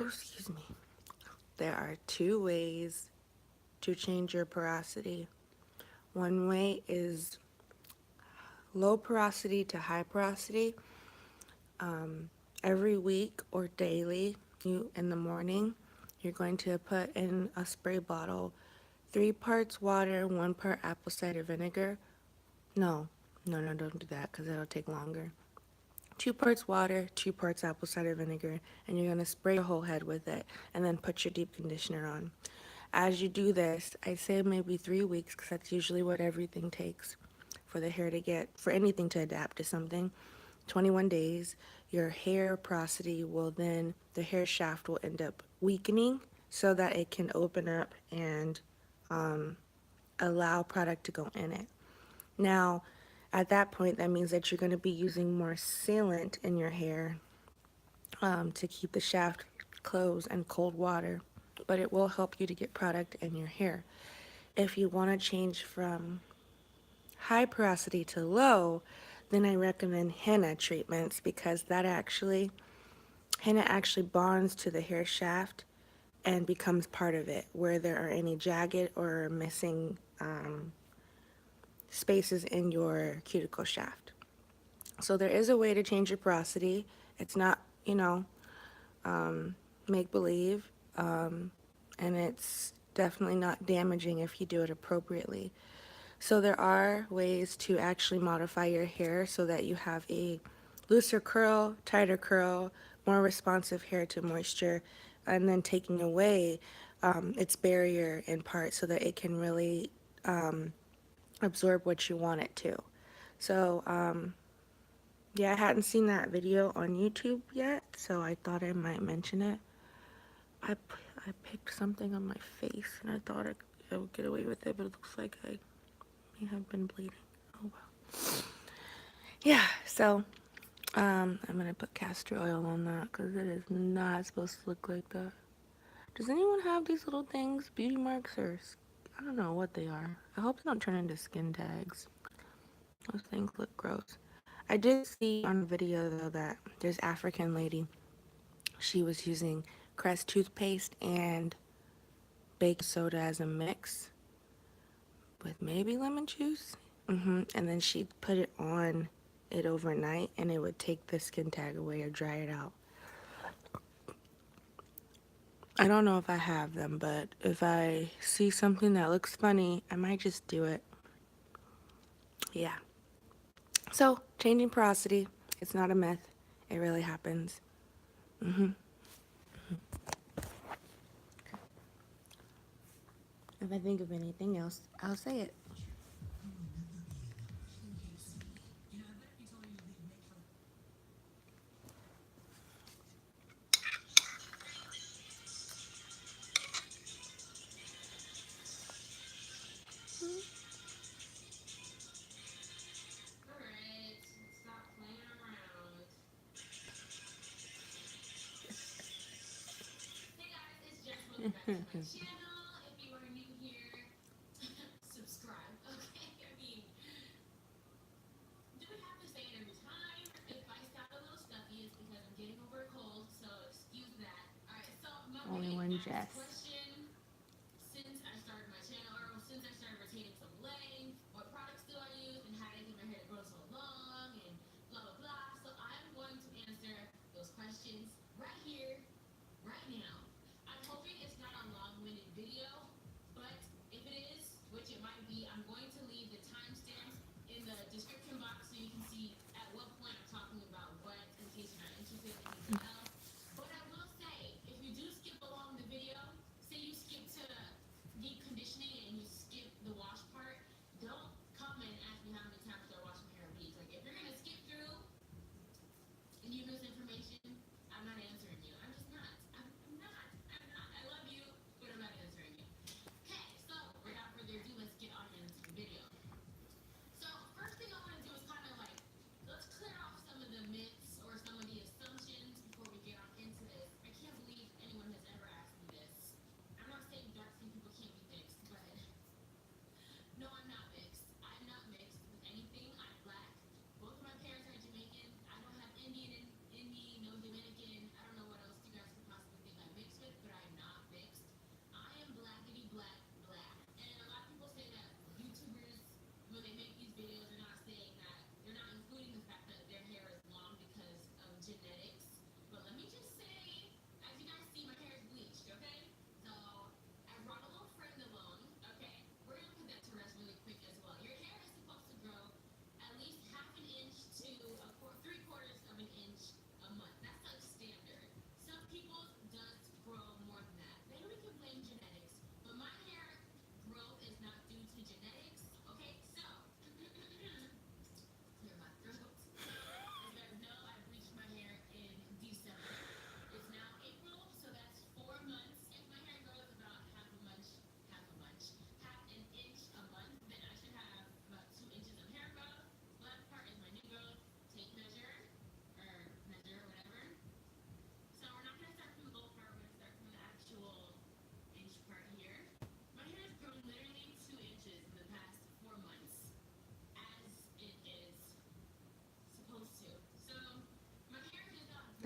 excuse me. There are two ways to change your porosity. One way is low porosity to high porosity. Every week or daily, you in the morning, you're going to put in a spray bottle 3 parts water, 1 part apple cider vinegar. No, no, don't do that because it'll take longer. 2 parts water, 2 parts apple cider vinegar, and you're going to spray your whole head with it and then put your deep conditioner on. As you do this, I say maybe 3 weeks because that's usually what everything takes for the hair to get, for anything to adapt to something. 21 days, your hair porosity will then, the hair shaft will end up weakening so that it can open up and allow product to go in it. Now, at that point, that means that you're going to be using more sealant in your hair to keep the shaft closed and cold water, but it will help you to get product in your hair. If you want to change from high porosity to low, then I recommend henna treatments because henna actually bonds to the hair shaft and becomes part of it where there are any jagged or missing spaces in your cuticle shaft. So there is a way to change your porosity. It's not, make believe, and it's definitely not damaging if you do it appropriately. So there are ways to actually modify your hair so that you have a looser curl, tighter curl, more responsive hair to moisture, and then taking away its barrier in part so that it can really absorb what you want it to. So yeah, I hadn't seen that video on YouTube yet, so I thought I might mention it. I picked something on my face and I thought I would get away with it, but it looks like I may have been bleeding. Oh well. Yeah, so I'm gonna put castor oil on that because it is not supposed to look like that. Does anyone have these little things, beauty marks, or I don't know what they are. I hope they don't turn into skin tags. Those things look gross. I did see on a video though that there's African lady. She was using Crest toothpaste and baking soda as a mix with maybe lemon juice. And then she'd put it on it overnight and it would take the skin tag away or dry it out. I don't know if I have them, but if I see something that looks funny, I might just do it. Yeah. So, changing porosity, it's not a myth. It really happens. If I think of anything else, I'll say it. Only one Jess.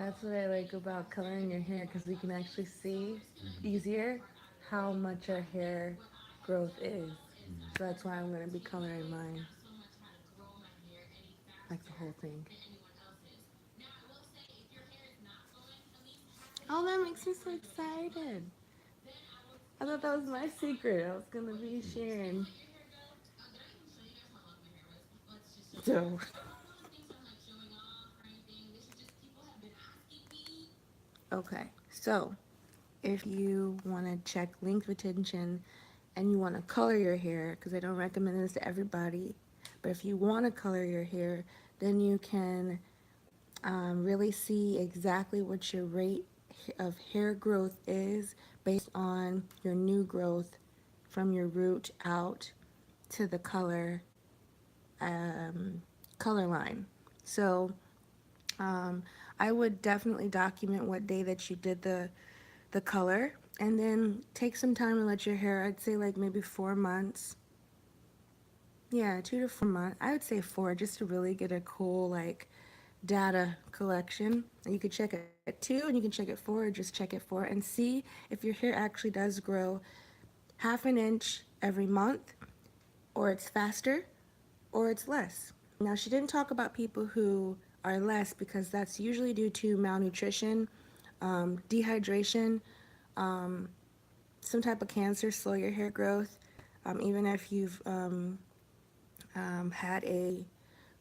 That's what I like about coloring your hair because we can actually see easier how much our hair growth is. So that's why I'm going to be coloring mine, like the whole thing. Oh, that makes me so excited. I thought that was my secret. I was going to be sharing. So, okay. So, if you want to check length retention and you want to color your hair, because I don't recommend this to everybody, but if you want to color your hair, then you can really see exactly what your rate of hair growth is based on your new growth from your root out to the um, color line. So um, I would definitely document what day that you did the color, and then take some time to let your hair, I'd say like maybe 4 months. Yeah, 2 to 4 months. I would say four, just to really get a cool like data collection. And you could check at 2 and you can check at 4, or just check at 4 and see if your hair actually does grow half an inch every month, or it's faster, or it's less. Now, she didn't talk about people who are less because that's usually due to malnutrition, dehydration, um, some type of cancer, slow your hair growth. Even if you've had a,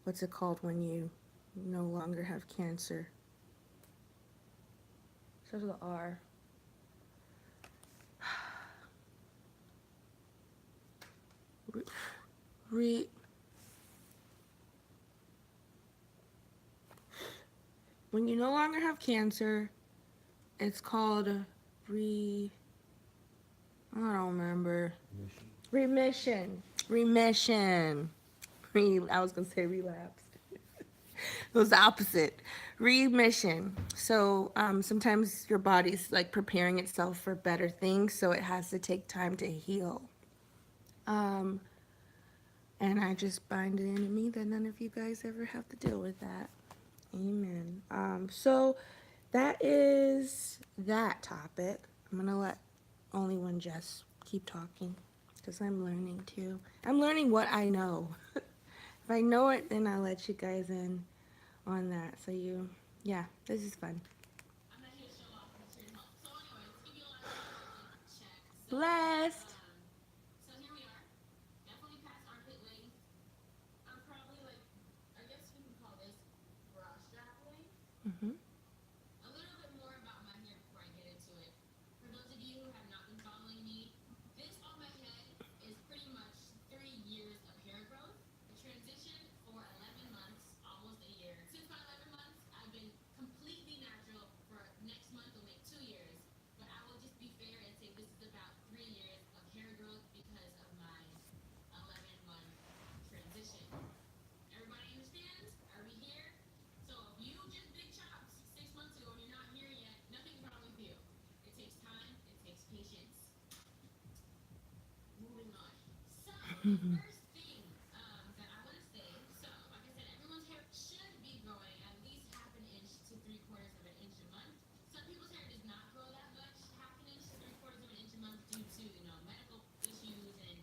what's it called when you no longer have cancer? Starts with the R. Re, when you no longer have cancer, it's called re. I don't remember. Remission. Remission. I was gonna say relapsed. It was the opposite. Remission. So sometimes your body's like preparing itself for better things, so it has to take time to heal. Um, and I just bind it into me that none of you guys ever have to deal with that. Amen. So that is that topic. I'm gonna let only one Jess keep talking because I'm learning too. I'm learning what I know. If I know it, then I'll let you guys in on that. So yeah, this is fun. Blessed. Mm-hmm.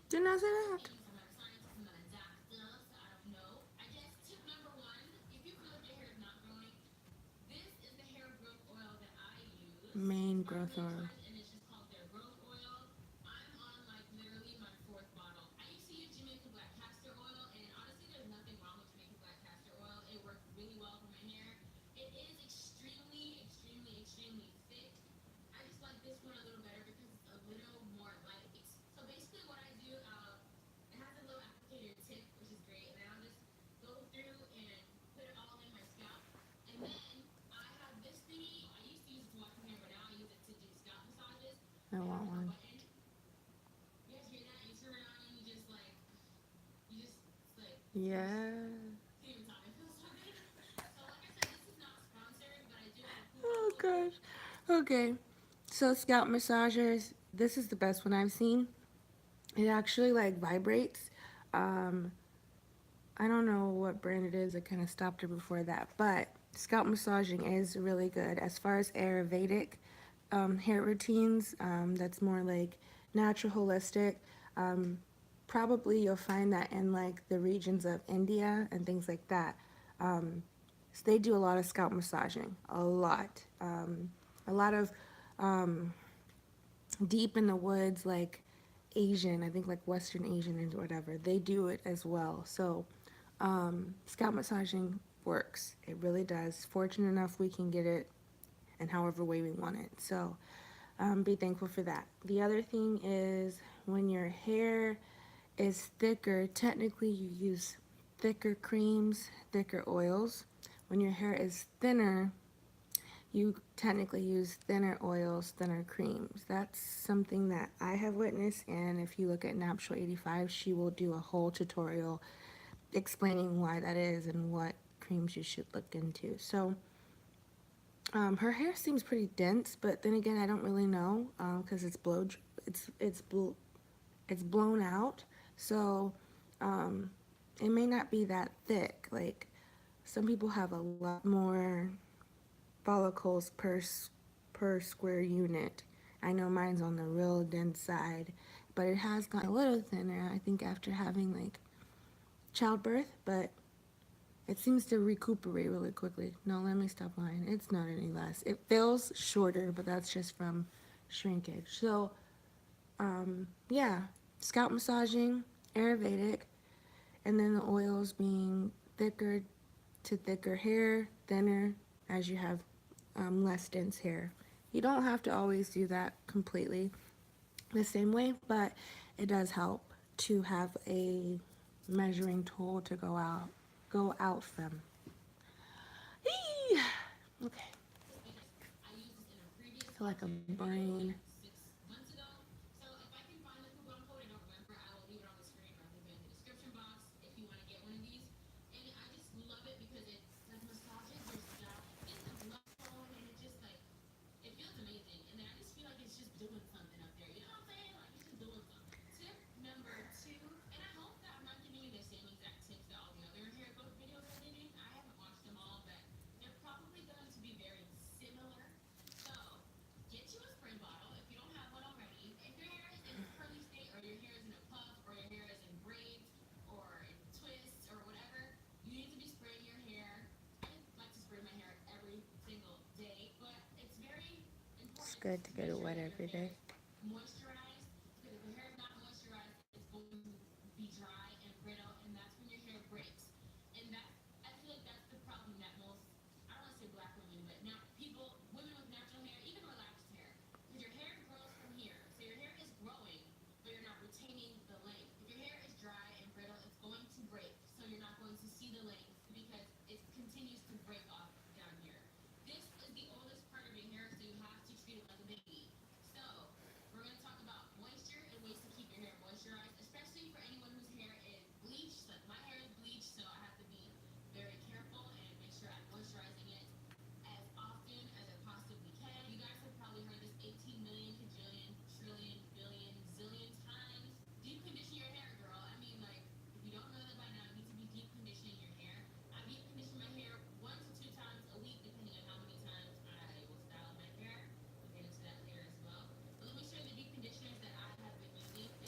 Didn't I say that? Main growth oil. I want one. Yeah. Oh gosh. Okay. So scalp massagers. This is the best one I've seen. It actually like vibrates. Um, I don't know what brand it is. I kind of stopped her before that, but scalp massaging is really good. As far as Ayurvedic hair routines, that's more like natural, holistic. Um, Probably you'll find that in like the regions of India and things like that. So they do a lot of scalp massaging, a lot. A lot of deep in the woods, like Asian, I think like Western Asian and whatever, they do it as well. So scalp massaging works. It really does. Fortunate enough, we can get it in however way we want it. So be thankful for that. The other thing is when your hair is thicker, technically you use thicker creams, thicker oils. When your hair is thinner, you technically use thinner oils, thinner creams. That's something that I have witnessed, and if you look at Natural 85, she will do a whole tutorial explaining why that is and what creams you should look into. So her hair seems pretty dense, but then again, I don't really know because it's blown out, so it may not be that thick. Like some people have a lot more follicles per square unit. I know mine's on the real dense side, but it has gotten a little thinner, I think, after having like childbirth, but it seems to recuperate really quickly. No, let me stop lying. It's not any less. It feels shorter, but that's just from shrinkage. So, yeah, scalp massaging, Ayurvedic, and then the oils being thicker to thicker hair, thinner as you have less dense hair. You don't have to always do that completely the same way, but it does help to have a measuring tool to go out from. Okay. I feel like a brain. It's good to get it wet every day.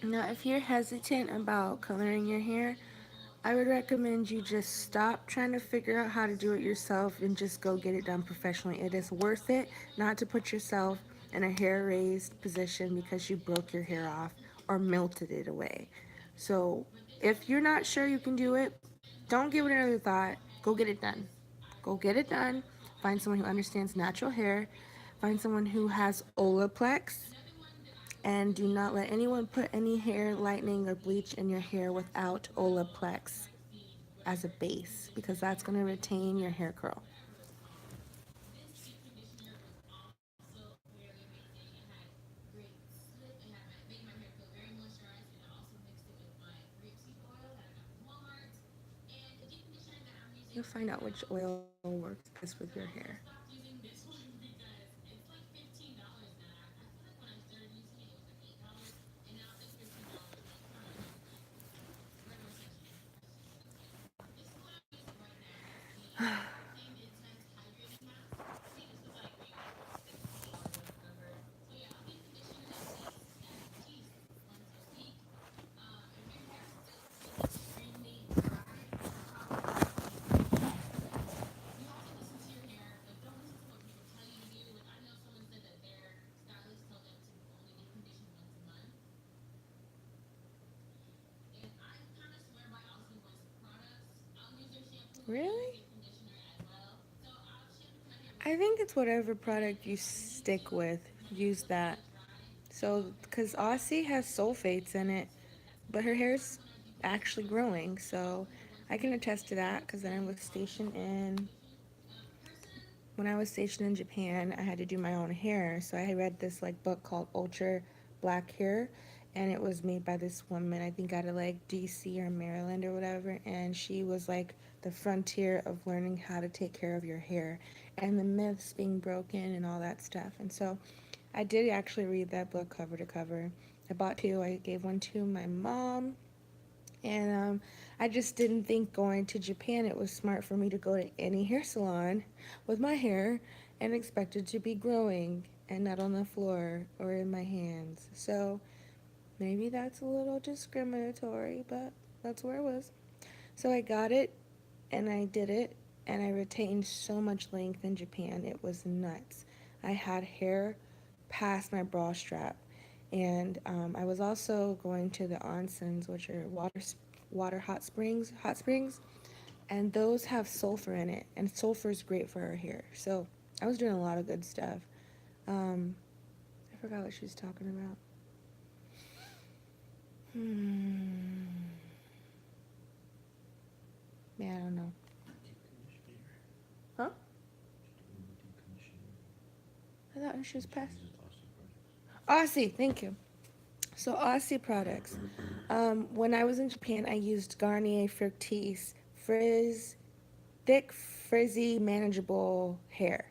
Now, if you're hesitant about coloring your hair, I would recommend you just stop trying to figure out how to do it yourself and just go get it done professionally. It is worth it not to put yourself in a hair raised position because you broke your hair off or melted it away. So, if you're not sure you can do it, don't give it another thought. Go get it done. Go get it done. Find someone who understands natural hair. Find someone who has Olaplex, and do not let anyone put any hair lightening or bleach in your hair without Olaplex as a base because that's going to retain your hair curl. You'll find out which oil works best with your hair. Really? I think it's whatever product you stick with, use that. So, because Aussie has sulfates in it, but her hair's actually growing, so I can attest to that because then I was stationed in when I was stationed in Japan, I had to do my own hair. So I read this like book called Ultra Black Hair, and it was made by this woman, I think out of like DC or Maryland or whatever, and she was like the frontier of learning how to take care of your hair and the myths being broken and all that stuff. And so I did actually read that book cover to cover. I bought two. I gave one to my mom, and I just didn't think going to Japan it was smart for me to go to any hair salon with my hair and expect it to be growing and not on the floor or in my hands. So maybe that's a little discriminatory, but that's where it was. So I got it and I did it and I retained so much length in Japan. It was nuts. I had hair past my bra strap. And I was also going to the onsens, which are water hot springs, and those have sulfur in it, and sulfur is great for our hair. So I was doing a lot of good stuff. Um, I forgot what she was talking about. Hmm. Yeah, I don't know. Huh? I thought she was past. Aussie, thank you. So Aussie products. When I was in Japan, I used Garnier Fructis Frizz thick, frizzy, manageable hair.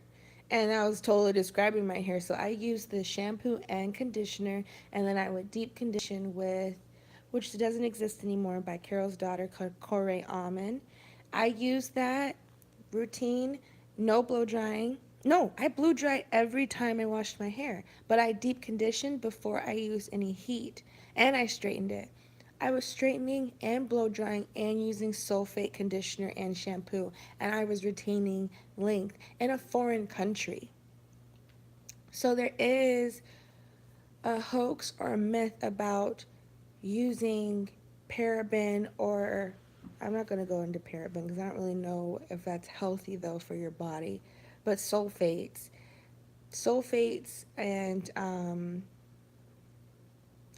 And I was totally describing my hair. So I used the shampoo and conditioner, and then I would deep condition with, which doesn't exist anymore, by Carol's daughter, Corey Almond. I used that routine, no blow drying. No, I blew dry every time I washed my hair, but I deep conditioned before I used any heat, and I straightened it. I was straightening and blow drying and using sulfate conditioner and shampoo, and I was retaining length in a foreign country. So there is a hoax or a myth about using paraben, or I'm not going to go into paraben because I don't really know if that's healthy though for your body, but sulfates and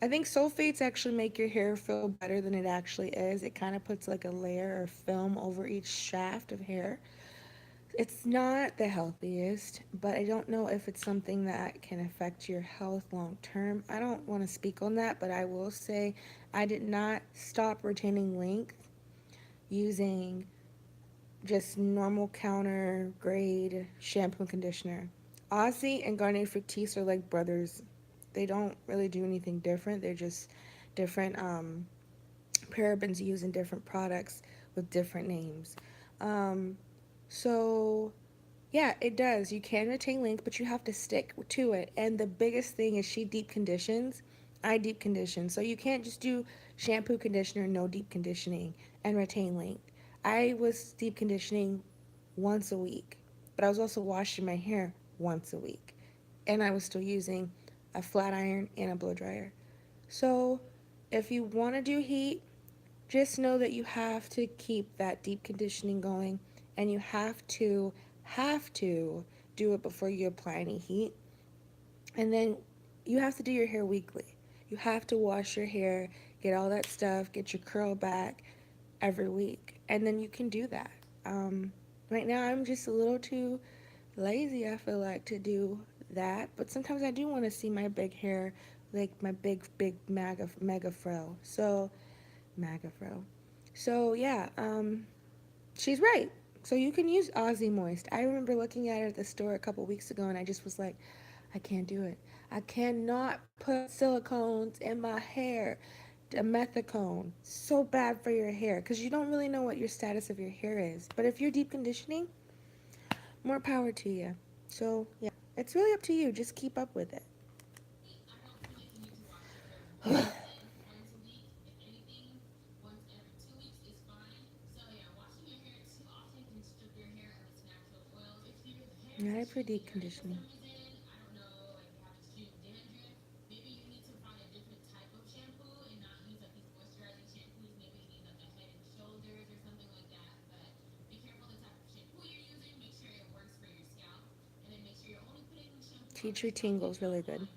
I think sulfates actually make your hair feel better than it actually is. It kind of puts like a layer of film over each shaft of hair. It's not the healthiest, but I don't know if it's something that can affect your health long term. I don't want to speak on that, but I will say I did not stop retaining length using just normal counter grade shampoo and conditioner. Aussie and Garnier Fructis are like brothers. They don't really do anything different. They're just different parabens used in different products with different names. Um, so yeah, it does. You can retain length, but you have to stick to it. And the biggest thing is she deep conditions. I deep condition. So you can't just do shampoo, conditioner, no deep conditioning, and retain length. I was deep conditioning once a week, but I was also washing my hair once a week. And I was still using a flat iron and a blow dryer. So if you want to do heat, just know that you have to keep that deep conditioning going, and you have to do it before you apply any heat. And then you have to do your hair weekly. You have to wash your hair, get all that stuff, get your curl back every week, and then you can do that. Right now I'm just a little too lazy, I feel like, to do that, but sometimes I do want to see my big hair, like my big mega fro. So yeah, she's right. So you can use Aussie Moist. I remember looking at it at the store a couple weeks ago, and I just was like, I can't do it. I cannot put silicones in my hair. Methicone, so bad for your hair because you don't really know what your status of your hair is. But if you're deep conditioning, more power to you. So yeah, it's really up to you. Just keep up with it. Not for deep conditioning. Tea tree tingles really good.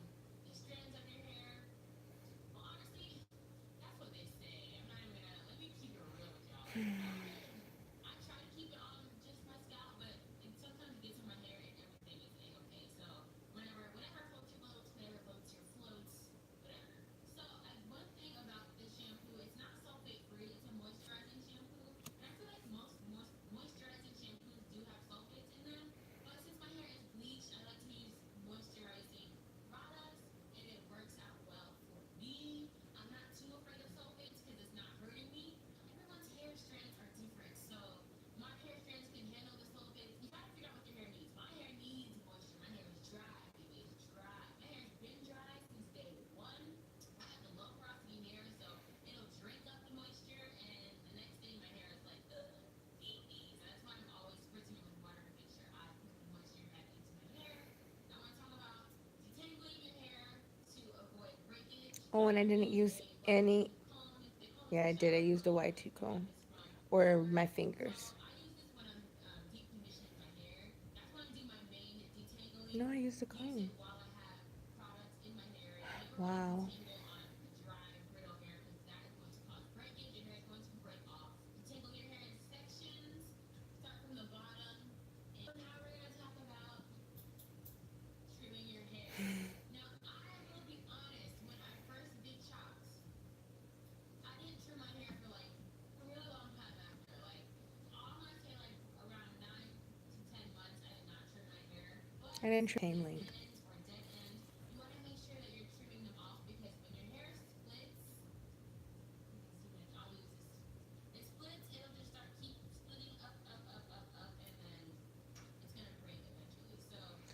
Oh, and I didn't use any. Yeah, I did. I used a Y2 comb or my fingers. No, I used a comb. Wow. I didn't chain link.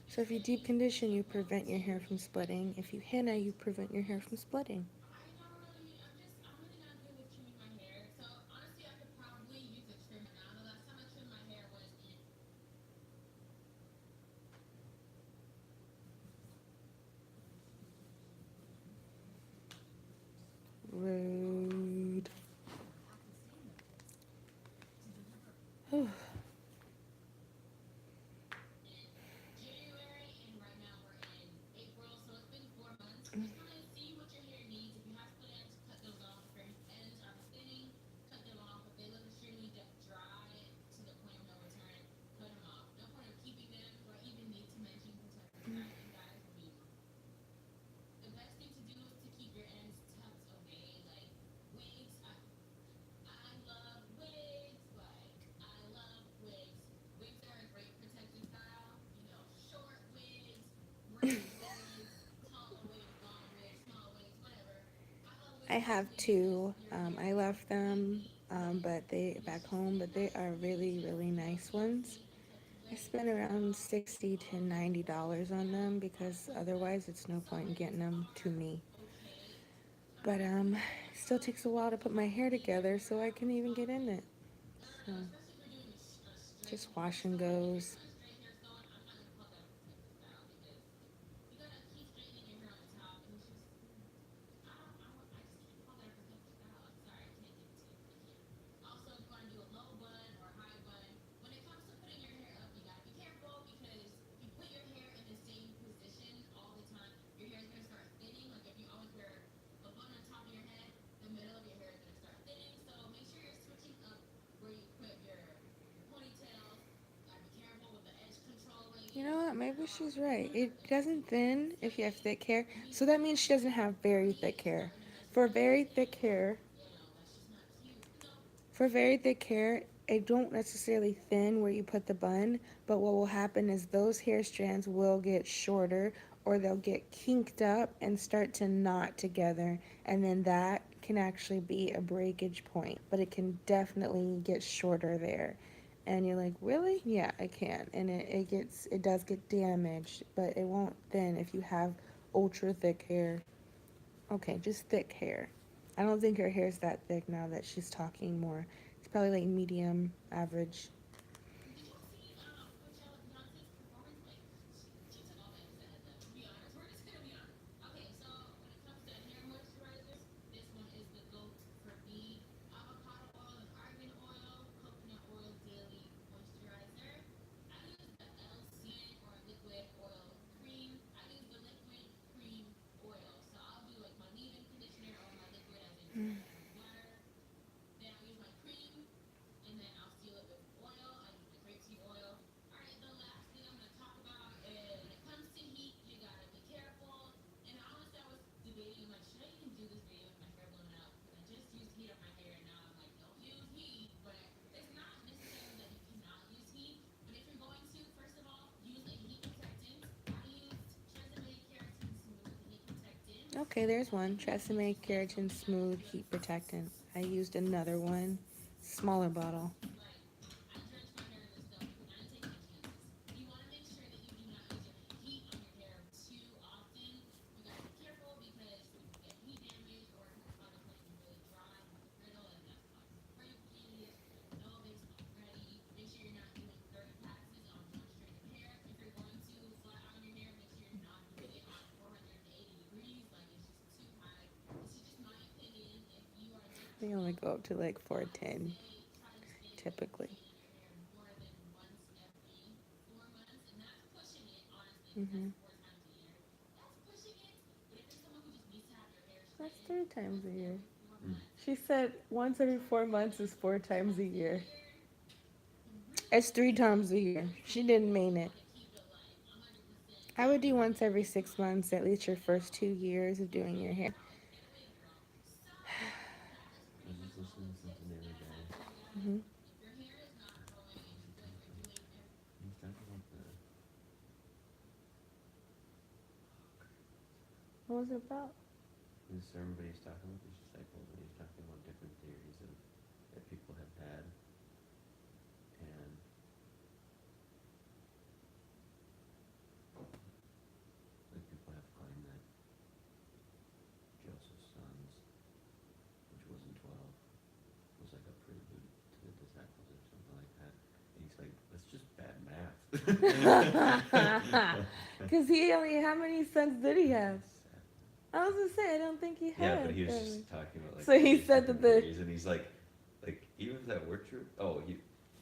So if you deep condition, you prevent your hair from splitting. If you henna, you prevent your hair from splitting. Rude. I have two. I left them, but they back home, but they are really, really nice ones. I spent around $60 to $90 on them because otherwise it's no point in getting them to me. But it still takes a while to put my hair together so I can even get in it. So just wash and goes. You know what? Maybe she's right. It doesn't thin if you have thick hair. So that means she doesn't have very thick hair. For very thick hair, For very thick hair, it don't necessarily thin where you put the bun, but what will happen is those hair strands will get shorter or they'll get kinked up and start to knot together, and then that can actually be a breakage point, but it can definitely get shorter there. And you're like, really? Yeah, I can. And it does get damaged, but it won't thin if you have ultra thick hair. Okay, just thick hair. I don't think her hair's that thick now that she's talking more. It's probably like medium, average. Okay, there's one. Tresemme Keratin Smooth Heat Protectant. I used another one, smaller bottle. They only go up to like 410 typically. Hmm. That's 3 times a year. Mm. She said once every 4 months is 4 times a year. It's 3 times a year. She didn't mean it. I would do once every 6 months, at least your first 2 years of doing your hair. I was just listening to something the other day. Hmm. What was he talking? He was talking about the. What was it about? This everybody was talking about these disciples, and he was talking about different theories of that people have had, and like people have claimed that Joseph's sons, which wasn't 12, was like a prelude to the disciples or something like that. And he's like, that's just bad math. Because he only, how many sons did he have? Sad. I was gonna say, I don't think he Yeah, had but he was any. just talking about like So he these said that different the. theories, and he's like even if that were true, oh, he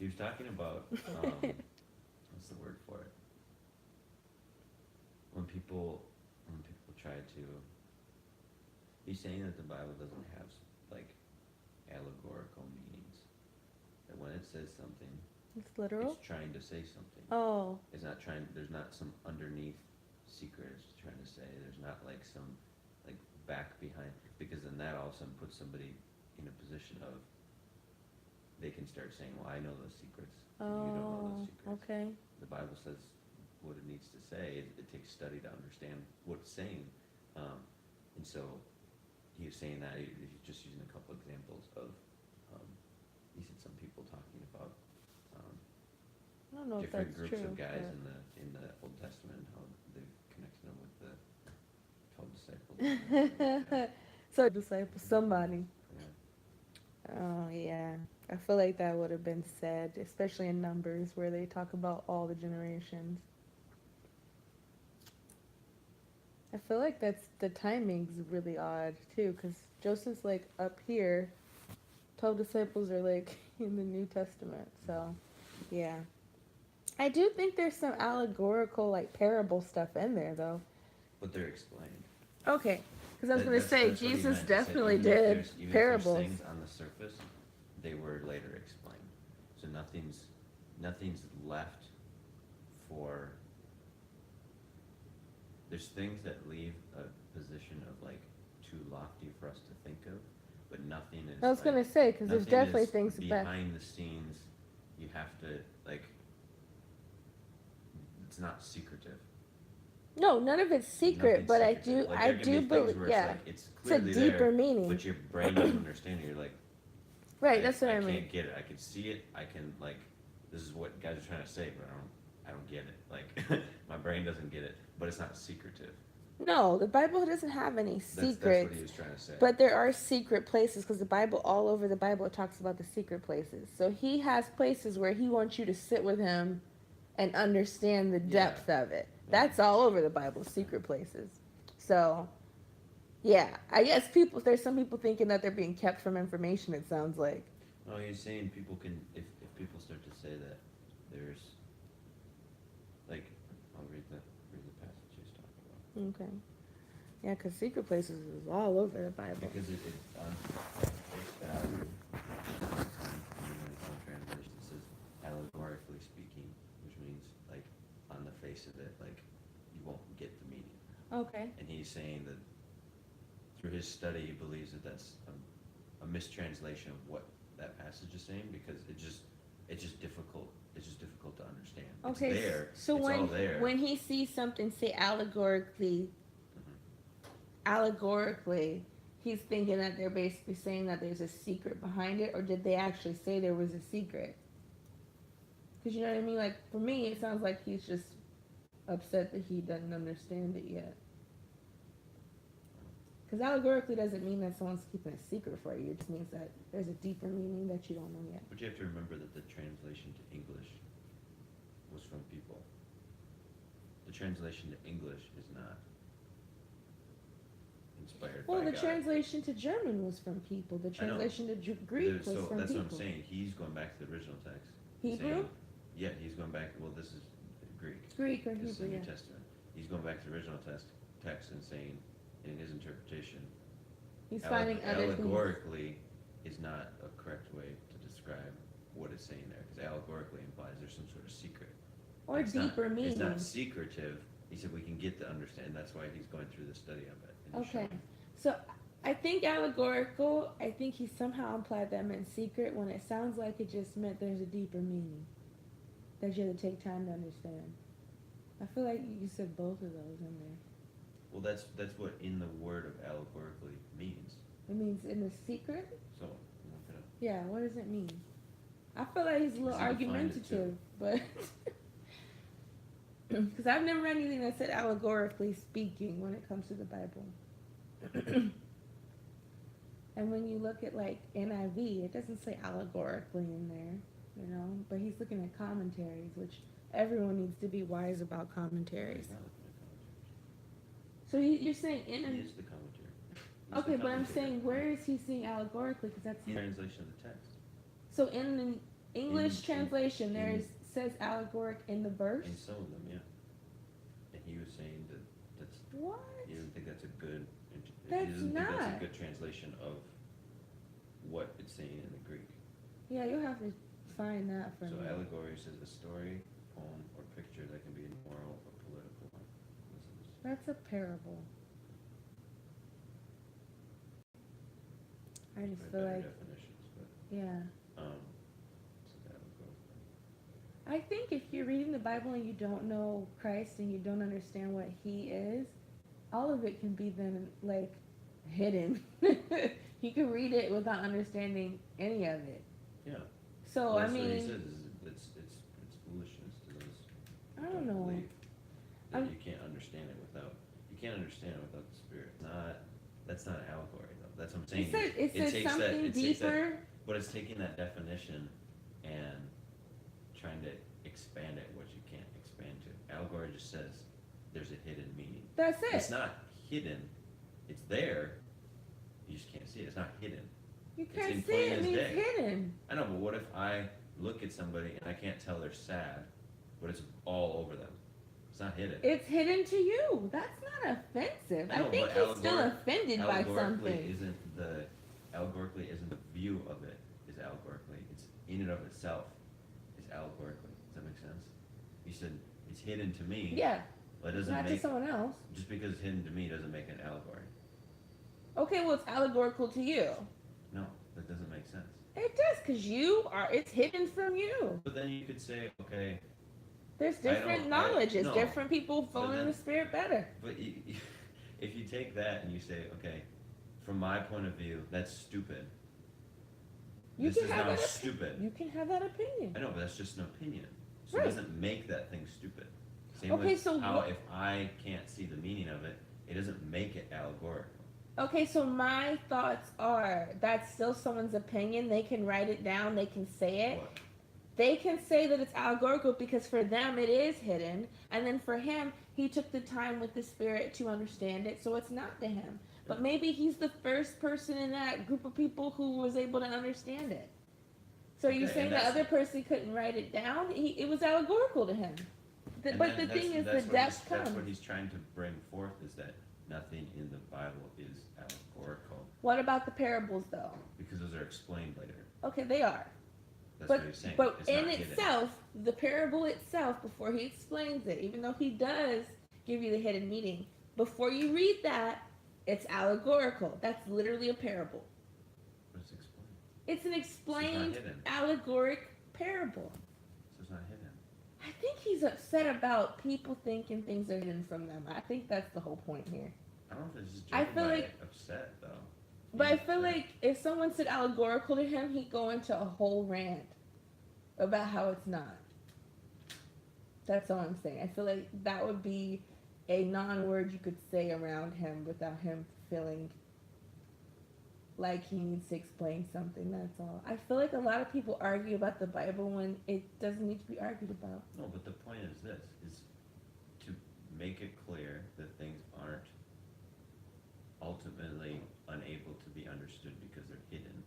was talking about what's the word for it? When people try to, he's saying that the Bible doesn't have like allegorical meanings. That when it says something, It's literal? it's trying to say something. Oh. It's not trying. There's not some underneath secret it's trying to say. There's not like some like back behind, because then that all of a sudden puts somebody in a position of they can start saying, well, I know those secrets, and you don't know those Oh, secrets. okay. The Bible says what it needs to say. It takes study to understand what it's saying, and so he was saying that he's just using a couple examples of. He said some people talking about I don't know if different that's groups true. of guys but- in the Old Testament, how they've connected them with the 12 disciples. And like that. So disciple somebody. Yeah. Oh yeah. I feel like that would have been said, especially in Numbers where they talk about all the generations. I feel like that's the timing's really odd too, because Joseph's like up here, 12 disciples are like in the New Testament. So yeah, I do think there's some allegorical like parable stuff in there though. But they're explained. Okay, because I was gonna say That's what he Jesus meant. He said definitely even did even if parables. there's things on the surface, they were later explained. So nothing's left for. There's things that leave a position of like too lofty for us to think of, but nothing is. I was gonna say because there's nothing definitely is things back. behind the scenes. You have to like. It's not secretive. No, none of it's secret, Nothing's but secretive. Like, I there can do be things believe, where yeah, it's it's a clearly deeper there, meaning. but your brain doesn't understand it. You're like, Right, that's what I I mean. can't get it. I can see it. I can like, this is what guys are trying to say, but I don't get it. Like, my brain doesn't get it. But it's not secretive. No, the Bible doesn't have any That's what secrets, he was trying to say. but there are secret places because the Bible, all over the Bible, it talks about the secret places. So he has places where he wants you to sit with him and understand the depth of it. Yeah. That's all over the Bible, secret places. So, yeah, I guess there's some people thinking that they're being kept from information, it sounds like. No, he's saying people can, if people start to say that there's, like, I'll read the passage he's talking about. Okay. Yeah, because secret places is all over the Bible. Because it on face value, in some translation it says allegorically speaking, which means like on the face of it, like you won't get the meaning. Okay. And he's saying that through his study, he believes that that's a mistranslation of what that passage is saying, because it's just difficult. It's just difficult to understand. Okay. It's there. So it's all there. when he sees something say allegorically, Mhm. allegorically, he's thinking that they're basically saying that there's a secret behind it, or did they actually say there was a secret? Because you know what I mean? Like, for me, it sounds like he's just upset that he doesn't understand it yet. Because allegorically doesn't mean that someone's keeping a secret for you. It just means that there's a deeper meaning that you don't know yet. But you have to remember that the translation to English was from people. The translation to English is not inspired Well, by the God. translation to German was from people. The translation to Greek was So from that's people. what I'm saying. He's going back to the original text. Hebrew? Yeah, he's going back. Well, this is Greek. Greek or This is the Hebrew, New yeah. Testament. He's going back to the original text and saying, in his interpretation, He's finding other things. allegorically is not a correct way to describe what it's saying there, because allegorically implies there's some sort of secret. Or deeper meaning. It's not secretive. He said we can get to understand. That's why he's going through the study of it. And he's Okay. showing- So I think allegorical, I think he somehow implied that meant secret when it sounds like it just meant there's a deeper meaning that you have to take time to understand. I feel like you said both of those in there. Well, that's what in the word of allegorically means. It means in the secret? So I'm not gonna. Yeah, what does it mean? I feel like he's a little Because he defined it argumentative, but because I've never read anything that said allegorically speaking when it comes to the Bible. And when you look at like NIV, it doesn't say allegorically in there, you know. But he's looking at commentaries, which everyone needs to be wise about commentaries. He's not looking at commentary. So you're saying in He an is the commentary. He's okay, the but I'm commentator. saying where is he seeing allegorically? Because that's In translation of the text. so in the English In- translation, there in- is says allegoric in the verse. In some of them, yeah. And he was saying that that's. What? He didn't think that's a good. That's he doesn't think that's not. a good translation of what it's saying in the Greek. Yeah, you'll have to find that for So me. allegory says a story, poem, or picture that can be a moral or political one. That's a parable. I just feel Better like, definitions, but yeah. so allegory. I think if you're reading the Bible and you don't know Christ and you don't understand what He is, all of it can be then like hidden. You can read it without understanding any of it. Yeah. So Well, I that's what he mean, says is it's foolishness to those who I don't know. believe that I'm- you can't understand it without the Spirit. That's not an allegory though. That's what I'm saying. it says takes something it takes deeper. But it's taking that definition and trying to expand it, what you can't expand to. Allegory just says there's a hidden meaning. That's it. It's not hidden. It's there. You just can't see it. It's not hidden. You in can't see plain it. as It means day. hidden. I know, but what if I look at somebody and I can't tell they're sad, but it's all over them? It's not hidden. It's hidden to you. That's not offensive. I know, I think but he's still offended by something. Allegorically isn't the view of it is allegorically. It's in and of itself is allegorically. Does that make sense? You said it's hidden to me. Yeah, Well, it doesn't not to make someone else. just because it's hidden to me doesn't make it an allegory. Okay, well, it's allegorical to you. No, that doesn't make sense. It does, because it's hidden from you. But then you could say, okay, There's different don't- knowledges. no. Different people But flow in then- the Spirit better. but if you take that and you say, okay, from my point of view, that's stupid. You This can is have now that stupid. You can have that opinion. I know, but that's just an opinion. So Right. it doesn't make that thing stupid. Same Okay, with so how what- if I can't see the meaning of it, it doesn't make it allegorical. Okay, so my thoughts are that's still someone's opinion. They can write it down. They can say it. What? They can say that it's allegorical because for them it is hidden, and then for him, he took the time with the Spirit to understand it, so it's not to him. But maybe he's the first person in that group of people who was able to understand it. So you're Okay, saying and the that's- other person couldn't write it down? It was allegorical to him. And But then the thing is, the that's what depth that's what comes. he's trying to bring forth is that nothing in the Bible is allegorical What about the parables, though? because those are explained later. Okay, they are. That's But what he's saying. but It's in not hidden. itself, the parable itself, before he explains it, even though he does give you the hidden meaning, before you read that, it's allegorical. That's literally a parable. But it's explained. It's an explained hidden. allegoric parable. So it's not hidden. I think he's upset about people thinking things are hidden from them. I think that's the whole point here. I don't know if it's just I driven feel by like, upset though. but I Being feel upset. like if someone said allegorical to him, he'd go into a whole rant about how it's not. That's all I'm saying. I feel like that would be a non-word you could say around him without him feeling like he needs to explain something. That's all. I feel like a lot of people argue about the Bible when it doesn't need to be argued about. No, but the point is this: is to make it clear that things aren't ultimately unable to be understood because they're hidden.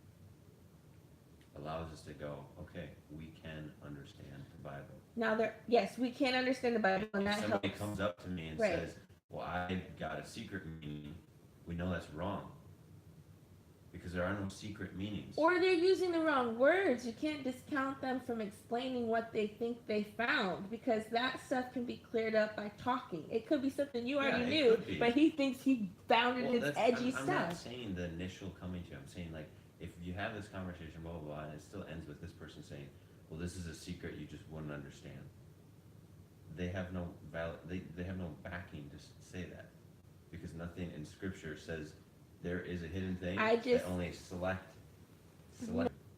Allows us to go, okay, we can understand the Bible. Now, yes, we can't understand the Bible, and If that somebody helps. comes up to me and Right. says, well, I got a secret meaning, we know that's wrong. Because there are no secret meanings. Or they're using the wrong words. You can't discount them from explaining what they think they found, because that stuff can be cleared up by talking. It could be something you already knew, but he thinks he found it as edgy I'm stuff. not saying the initial coming to you. I'm saying, like, if you have this conversation, blah, blah, blah, and it still ends with this person saying, well, this is a secret you just wouldn't understand. They have no they have no backing to say that. Because nothing in Scripture says there is a hidden thing that only select.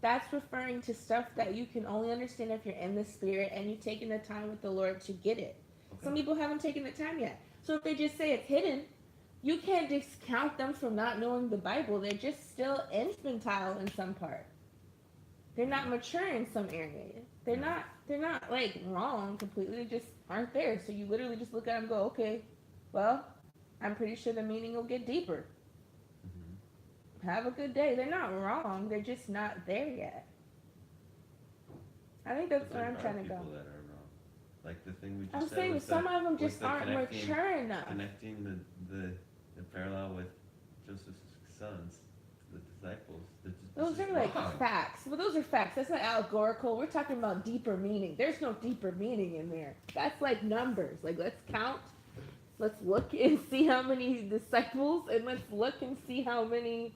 That's referring to stuff that you can only understand if you're in the Spirit and you've taken the time with the Lord to get it. Okay. Some people haven't taken the time yet. So if they just say it's hidden, you can't discount them from not knowing the Bible. They're just still infantile in some part. They're not mature in some areas. They're not like wrong completely. They just aren't there. So you literally just look at them and go, okay, well, I'm pretty sure the meaning will get deeper. Have a good day. They're not wrong. They're just not there yet. I think that's where I'm trying to go. That are wrong. Like the thing we just I'm said saying some of them just aren't mature enough. Connecting the parallel with Joseph's sons, the disciples. Those are like facts. But those are facts. That's not allegorical. We're talking about deeper meaning. There's no deeper meaning in there. That's like numbers. Like, let's count. Let's look and see how many disciples, and let's look and see how many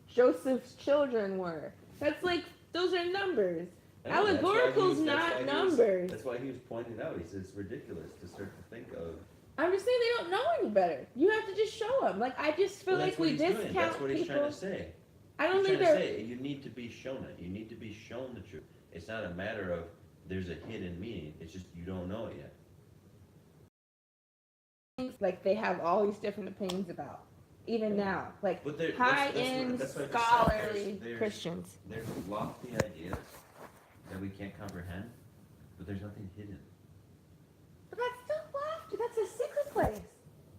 Joseph's children were. That's like, those are numbers. Allegorical's not numbers. That's why he was pointing out. He says it's ridiculous to start to think of. I'm just saying they don't know any better. You have to just show them. Like, I just feel like we discount people. That's what he's trying to say. I don't think they're. You need to be shown it. You need to be shown the truth. It's not a matter of there's a hidden meaning. It's just you don't know it yet. Like, they have all these different opinions about. Even now, like high-end scholarly Christians. There's lofty ideas that we can't comprehend, but there's nothing hidden. But that's still lofty. That's a secret place.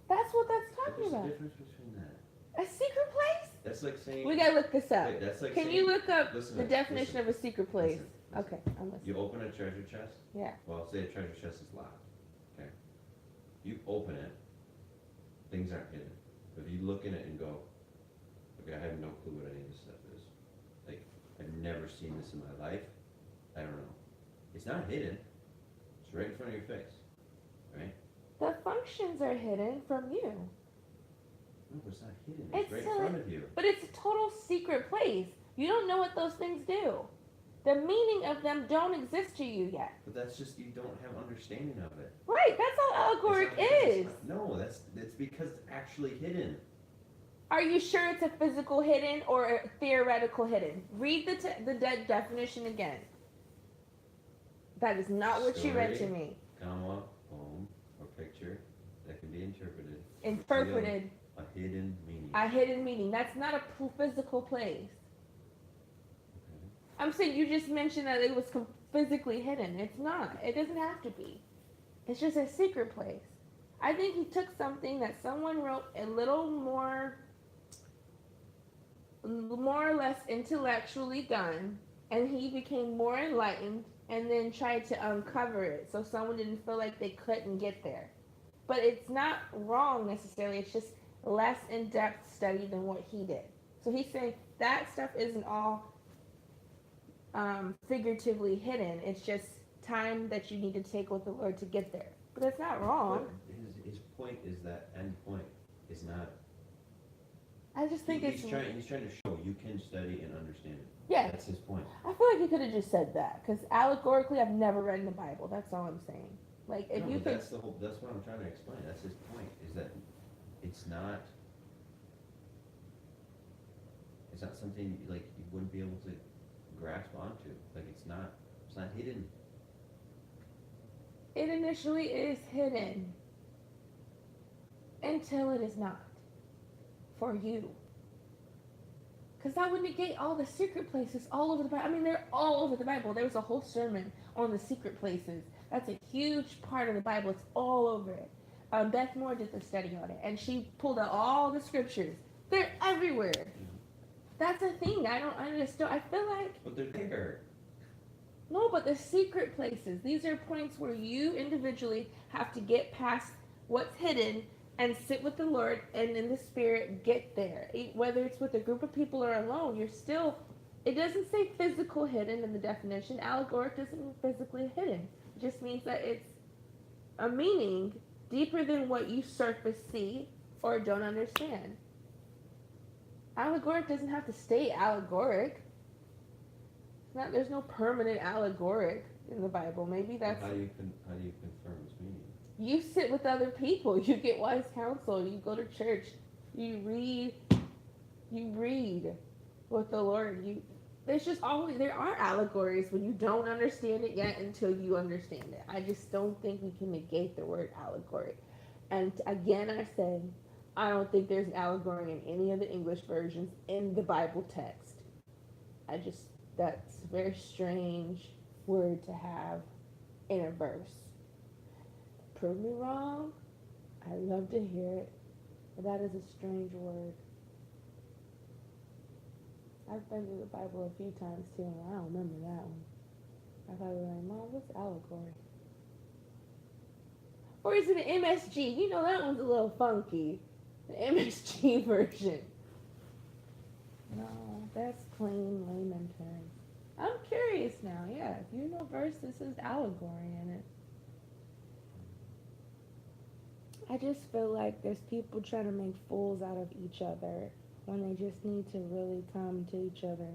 That's what that's talking about. What's the difference between that? A secret place? That's like saying. We gotta look this up. Wait, that's like Can saying, you look up the definition of a secret place? Listen. Okay, I'm listening. You open a treasure chest. Yeah. Well, say a treasure chest is locked. Okay. You open it. Things aren't hidden. If you look in it and go, okay, I have no clue what any of this stuff is. Like, I've never seen this in my life. I don't know. It's not hidden. It's right in front of your face. Right? The functions are hidden from you. No, but it's not hidden. It's right in front of you. But it's a total secret place. You don't know what those things do. The meaning of them don't exist to you yet. But that's just, you don't have understanding of it. Right, that's all allegoric is. No, that's because it's actually hidden. Are you sure it's a physical hidden or a theoretical hidden? Read the definition again. That is not what you read to me. Comma, poem, or picture that can be interpreted. Interpreted. A hidden meaning. A hidden meaning. That's not a physical place. I'm saying you just mentioned that it was physically hidden. It's not. It doesn't have to be. It's just a secret place. I think he took something that someone wrote a little more or less intellectually done, and he became more enlightened, and then tried to uncover it so someone didn't feel like they couldn't get there. But it's not wrong necessarily. It's just less in-depth study than what he did. So he's saying that stuff isn't all figuratively hidden. It's just time that you need to take with the Lord to get there. But that's not wrong. But his point is that end point is not. I just think he's trying to show you can study and understand it. Yeah, that's his point. I feel like he could have just said that, because allegorically, I've never read in the Bible. That's all I'm saying. Like, if you could. That's what I'm trying to explain. That's his point. Is that it's not something like you wouldn't be able to grasp onto. Like it's not hidden. It initially is hidden until it is not for you. Because that would negate all the secret places all over the Bible. I mean, they're all over the Bible. There was a whole sermon on the secret places. That's a huge part of the Bible. It's all over it. Beth Moore did the study on it, and she pulled out all the scriptures. They're everywhere. That's a thing. I just don't. I feel like. But they're there. No, but the secret places. These are points where you individually have to get past what's hidden and sit with the Lord and in the Spirit get there. Whether it's with a group of people or alone, you're still. It doesn't say physical hidden in the definition. Allegoric doesn't mean physically hidden. It just means that it's a meaning deeper than what you surface see or don't understand. Allegoric doesn't have to stay allegoric. It's not. There's no permanent allegoric in the Bible. Maybe that's. How do you confirm its meaning? You sit with other people. You get wise counsel. You go to church. You read. You read with the Lord. There's just always there are allegories when you don't understand it yet until you understand it. I just don't think we can negate the word allegory. And again, I say, I don't think there's an allegory in any of the English versions in the Bible text. That's a very strange word to have in a verse. Prove me wrong. I'd love to hear it. But that is a strange word. I've been through the Bible a few times too, and I don't remember that one. I thought, like, Mom, what's allegory? Or is it an MSG? You know, that one's a little funky. The MSG version. No, that's plain layman terms. I'm curious now, yeah. If you know verse, this is allegory in it. I just feel like there's people trying to make fools out of each other when they just need to really come to each other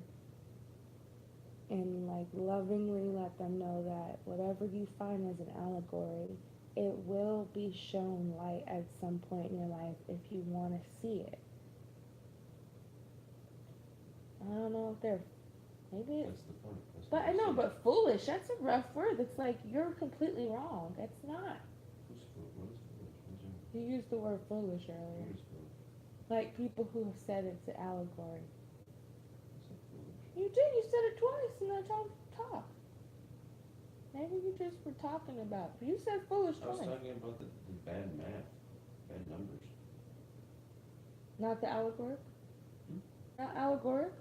and like lovingly let them know that whatever you find as an allegory, it will be shown light at some point in your life if you want to see it. I don't know if they're maybe it's, That's the point. but I know, but foolish, that's a rough word. It's like you're completely wrong. It's not. What is foolish? You used the word foolish earlier. What is foolish? Like people who have said it's an allegory. Is that foolish? You did. You said it twice in that talk. Maybe you just were talking about. You said foolish I was twice. talking about the bad math, bad numbers. Not the allegoric. Hmm? Not allegoric.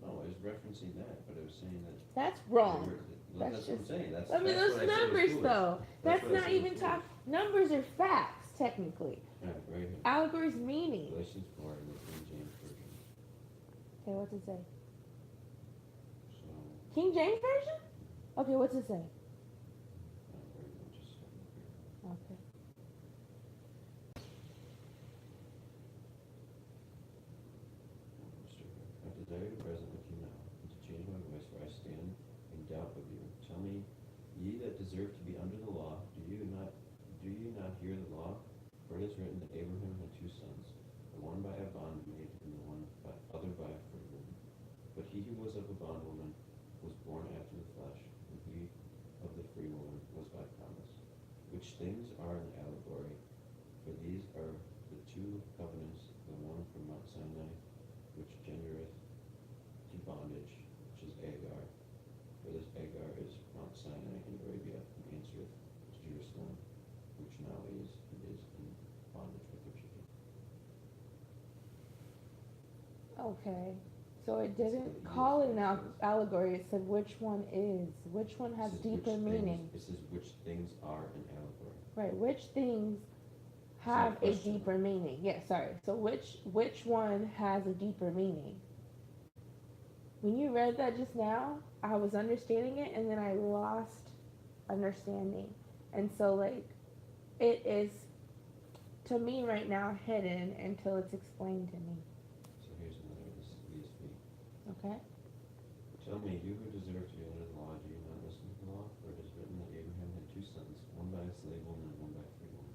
No, I was referencing that, but I was saying that. That's wrong. That's what I'm saying. That's. I mean, that's those what I said was numbers foolish. though. That's what I not said was even foolish. talk. Numbers are facts technically. Yeah, right here. Allegory's meaning. Galatians 4 in the King James version. Okay, what's it say? So, King James version? Okay, what's it say? very much just starting here. Okay. I desire to be present with you now, and to change my voice, for I stand in doubt of you. Tell me, ye that deserve to be under the law, do you not hear the law? For it is written that Abraham had two sons, the one by a bondmaid, and the other by a free woman. But he who was of a bondwoman was born after the flesh, and he of the free woman was by promise. Which things are an allegory, for these are the two covenants, the one from Mount Sinai, which gendereth to bondage, which is Agar. For this Agar is Mount Sinai in Arabia, and answereth to Jerusalem, which now is in bondage with her people. Okay. So it didn't call it an allegory. It said which one is. Which one has It says deeper which meaning. It says which things are an allegory. Right. Which things have a question. deeper meaning? Yeah, sorry. So which one has a deeper meaning? When you read that just now, I was understanding it and then I lost understanding. And so like it is to me right now hidden until it's explained to me. So here's another, this is ESV. Okay? Tell me, you who deserve to be under the law, do you not listen to the law? For it is written that Abraham had two sons, one by a slave woman and one by a free woman.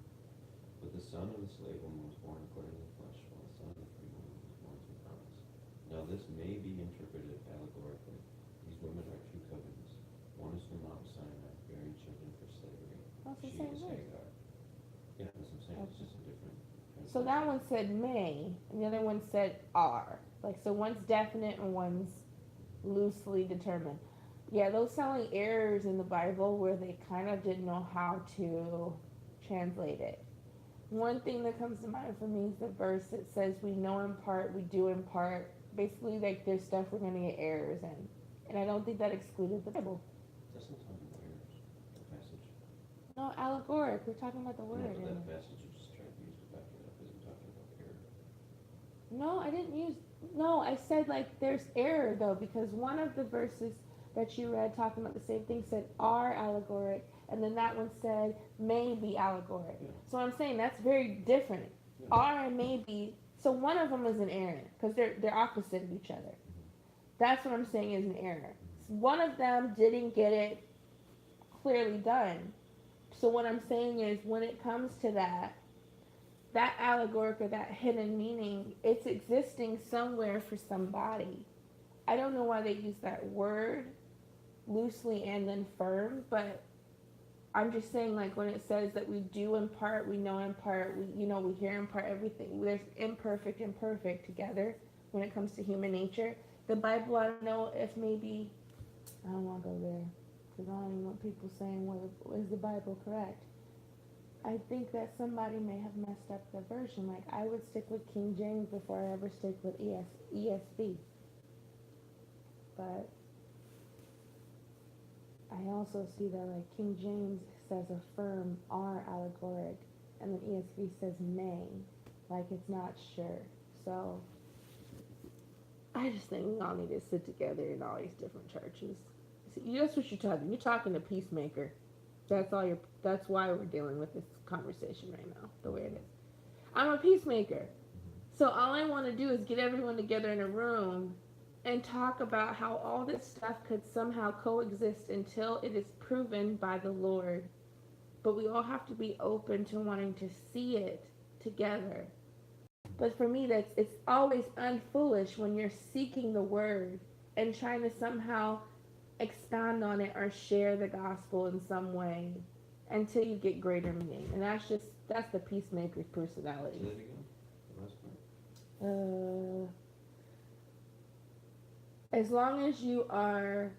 But the son of the slave woman was born according to the flesh, while the son of the free woman was born through promise. Now this may be interpreted allegorically. These women are two covenants. One is from Mount Sinai, bearing children for slavery. That's the She same is word. Hagar. Yeah, that's what I'm saying. It's just a different So that one said may, and the other one said are. Like, so one's definite and one's loosely determined. Yeah, those sound like errors in the Bible where they kind of didn't know how to translate it. One thing that comes to mind for me is the verse that says we know in part, we do in part. Basically, like, there's stuff we're going to get errors in. And I don't think that excluded the Bible. That's not talking about errors. The passage. No, allegoric. We're talking about the word. No, but in that it. passage you just tried to use to back it up isn't talking about error. No, I didn't use. No, I said like there's error though because one of the verses that you read talking about the same thing said are allegoric, and then that one said may be allegoric. Yeah. So I'm saying that's very different. Yeah. Are and may be. So one of them is an error because they're opposite of each other. That's what I'm saying is an error. One of them didn't get it clearly done. So what I'm saying is when it comes to that allegoric or that hidden meaning, it's existing somewhere for somebody. I don't know why they use that word loosely and then firm, but I'm just saying like when it says that we do in part, we know in part, we hear in part, everything. There's imperfect and perfect together when it comes to human nature. The Bible, I don't know if maybe, I don't want to go there because I don't even want people saying, is the Bible correct? I think that somebody may have messed up the version. Like, I would stick with King James before I ever stick with ESV. But I also see that, like, King James says affirm are allegoric, and then ESV says may. Like, it's not sure. So, I just think we all need to sit together in all these different churches. See, that's what you're talking. You're talking to Peacemaker. That's why we're dealing with this conversation right now, the way it is. I'm a peacemaker. So all I want to do is get everyone together in a room and talk about how all this stuff could somehow coexist until it is proven by the Lord. But we all have to be open to wanting to see it together. But for me, it's always unfoolish when you're seeking the word and trying to somehow expound on it or share the gospel in some way until you get greater meaning. And that's the peacemaker's personality. Say that again? The last part? As long as you are,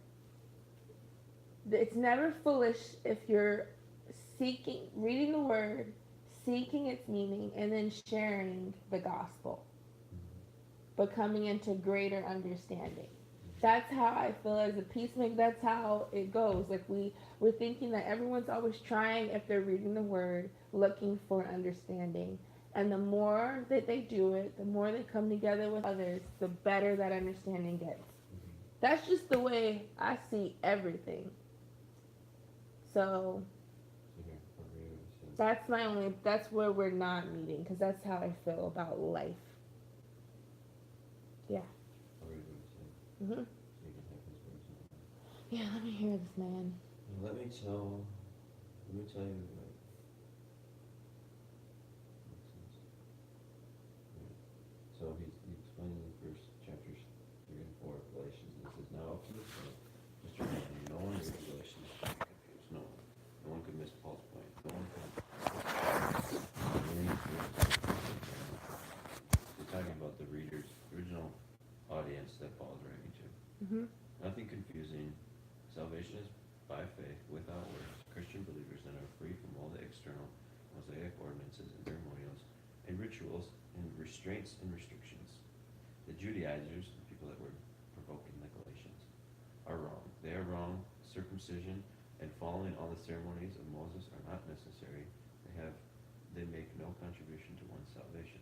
it's never foolish if you're reading the word, seeking its meaning, and then sharing the gospel, but coming into greater understanding. That's how I feel as a peacemaker. That's how it goes. Like we're thinking that everyone's always trying, if they're reading the word, looking for understanding. And the more that they do it, the more they come together with others, the better that understanding gets. That's just the way I see everything. So that's where we're not meeting, because that's how I feel about life. Yeah. Mm-hmm. So you can have his words on that. Yeah, let me hear this, man. Let me tell you like so he's explaining the first chapters 3 and 4 of Galatians, and it says, now up to this point, Mr. Anthony, no one reads Galatians should be confused. No one could miss Paul's point. No one could. We're talking about the readers, original audience that Paul's writing to. Mm-hmm. Nothing confusing. Salvation is by faith, without works. Christian believers then are free from all the external Mosaic ordinances and ceremonials and rituals and restraints and restrictions. The Judaizers, the people that were provoking the Galatians, are wrong. They are wrong. Circumcision and following all the ceremonies of Moses are not necessary. They make no contribution to one's salvation.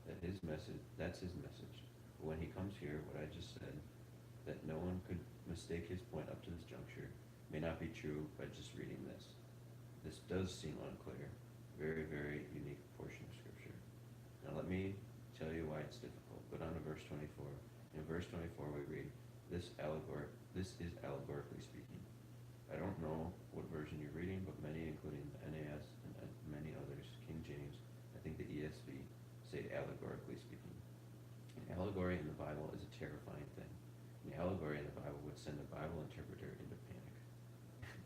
That's his message. But when he comes here, what I just said, that no one could mistake his point up to this juncture, may not be true by just reading this. This does seem unclear. Very, very unique portion of Scripture. Now let me tell you why it's difficult. Go down to verse 24. In verse 24 we read, this is allegorically speaking. I don't know what version you're reading, but many, including the NAS and many others, King James, I think allegorically speaking. An allegory in the Bible is a terrifying thing. An allegory in the Bible would send a Bible interpreter into panic.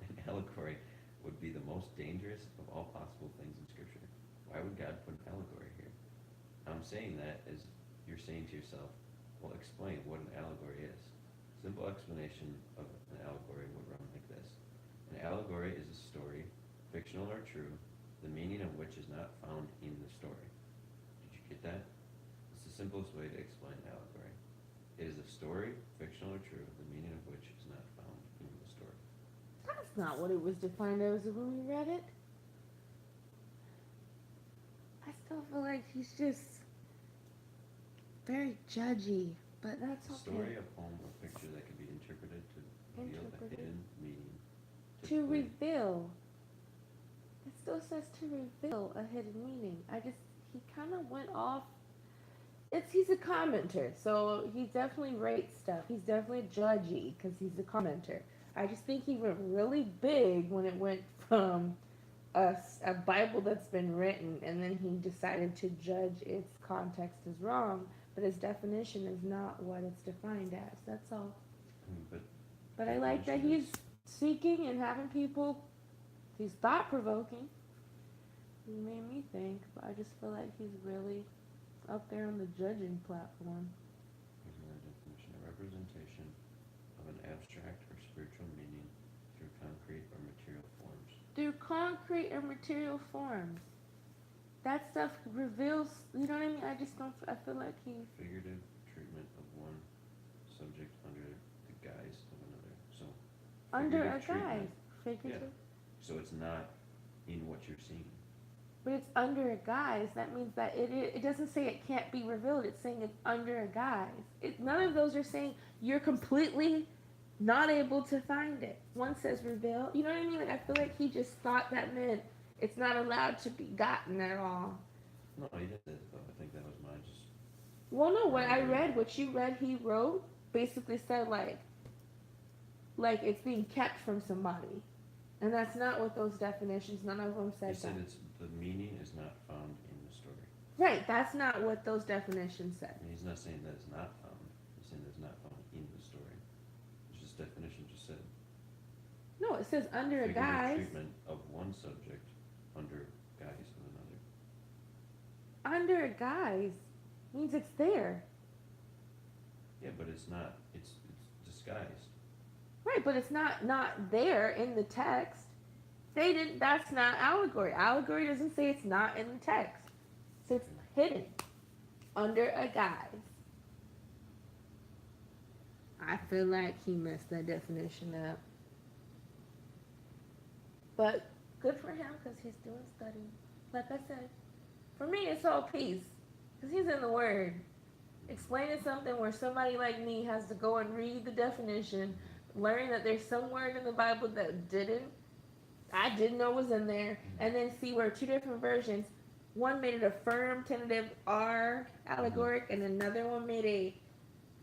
An allegory would be the most dangerous of all possible things in Scripture. Why would God put an allegory here? I'm saying that as you're saying to yourself, well, explain what an allegory is. Simple explanation of an allegory would run like this. An allegory is a story, fictional or true, the meaning of which is not found in the story. Did you get that? It's the simplest way to explain an allegory. It is a story, fictional or true, the meaning of which is not found in the story. That's not what it was defined as when we read it. I still feel like he's just very judgy, but that's A okay. story, a poem, or picture that can be interpreted to reveal a Interpreted. hidden meaning. To typically- reveal. It still says to reveal a hidden meaning. He kind of went off. He's a commenter, so he definitely rates stuff. He's definitely judgy because he's a commenter. I just think he went really big when it went from a Bible that's been written, and then he decided to judge its context as wrong, but his definition is not what it's defined as. That's all. But I like that he's seeking and having people. He's thought provoking. He made me think, but I just feel like he's really up there on the judging platform. Here's another definition: a representation of an abstract or spiritual meaning through concrete or material forms. Through concrete or material forms. That stuff reveals, you know what I mean? I feel like he. Figurative treatment of one subject under the guise of another. So Under a figurative treatment. guise. Figurative. So it's not in what you're seeing. But it's under a guise. That means that it doesn't say it can't be revealed. It's saying it's under a guise. None of those are saying you're completely not able to find it. One says reveal. You know what I mean? Like, I feel like he just thought that meant it's not allowed to be gotten at all. No, he did it though. I think that was mine. Just Well, no, what I read, what you read, he wrote, basically said like it's being kept from somebody. And that's not what those definitions, none of them he said said that. it's the meaning is not found in the story. Right, that's not what those definitions said. And he's not saying that it's not found. He's saying that it's not found in the story. Which this definition just said. No, it says under a Figurative guise. treatment of one subject under guise of another. Under a guise means it's there. Yeah, but it's not. It's disguised. Right, but it's not there in the text. That's not allegory. Allegory doesn't say it's not in the text. So it's hidden under a guise. I feel like he messed that definition up. But good for him because he's doing studying. Like I said, for me it's all peace because he's in the Word. Explaining something where somebody like me has to go and read the definition, learn that there's some word in the Bible that I didn't know was in there, and then see where two different versions, one made it a firm, tentative R allegoric, and another one made a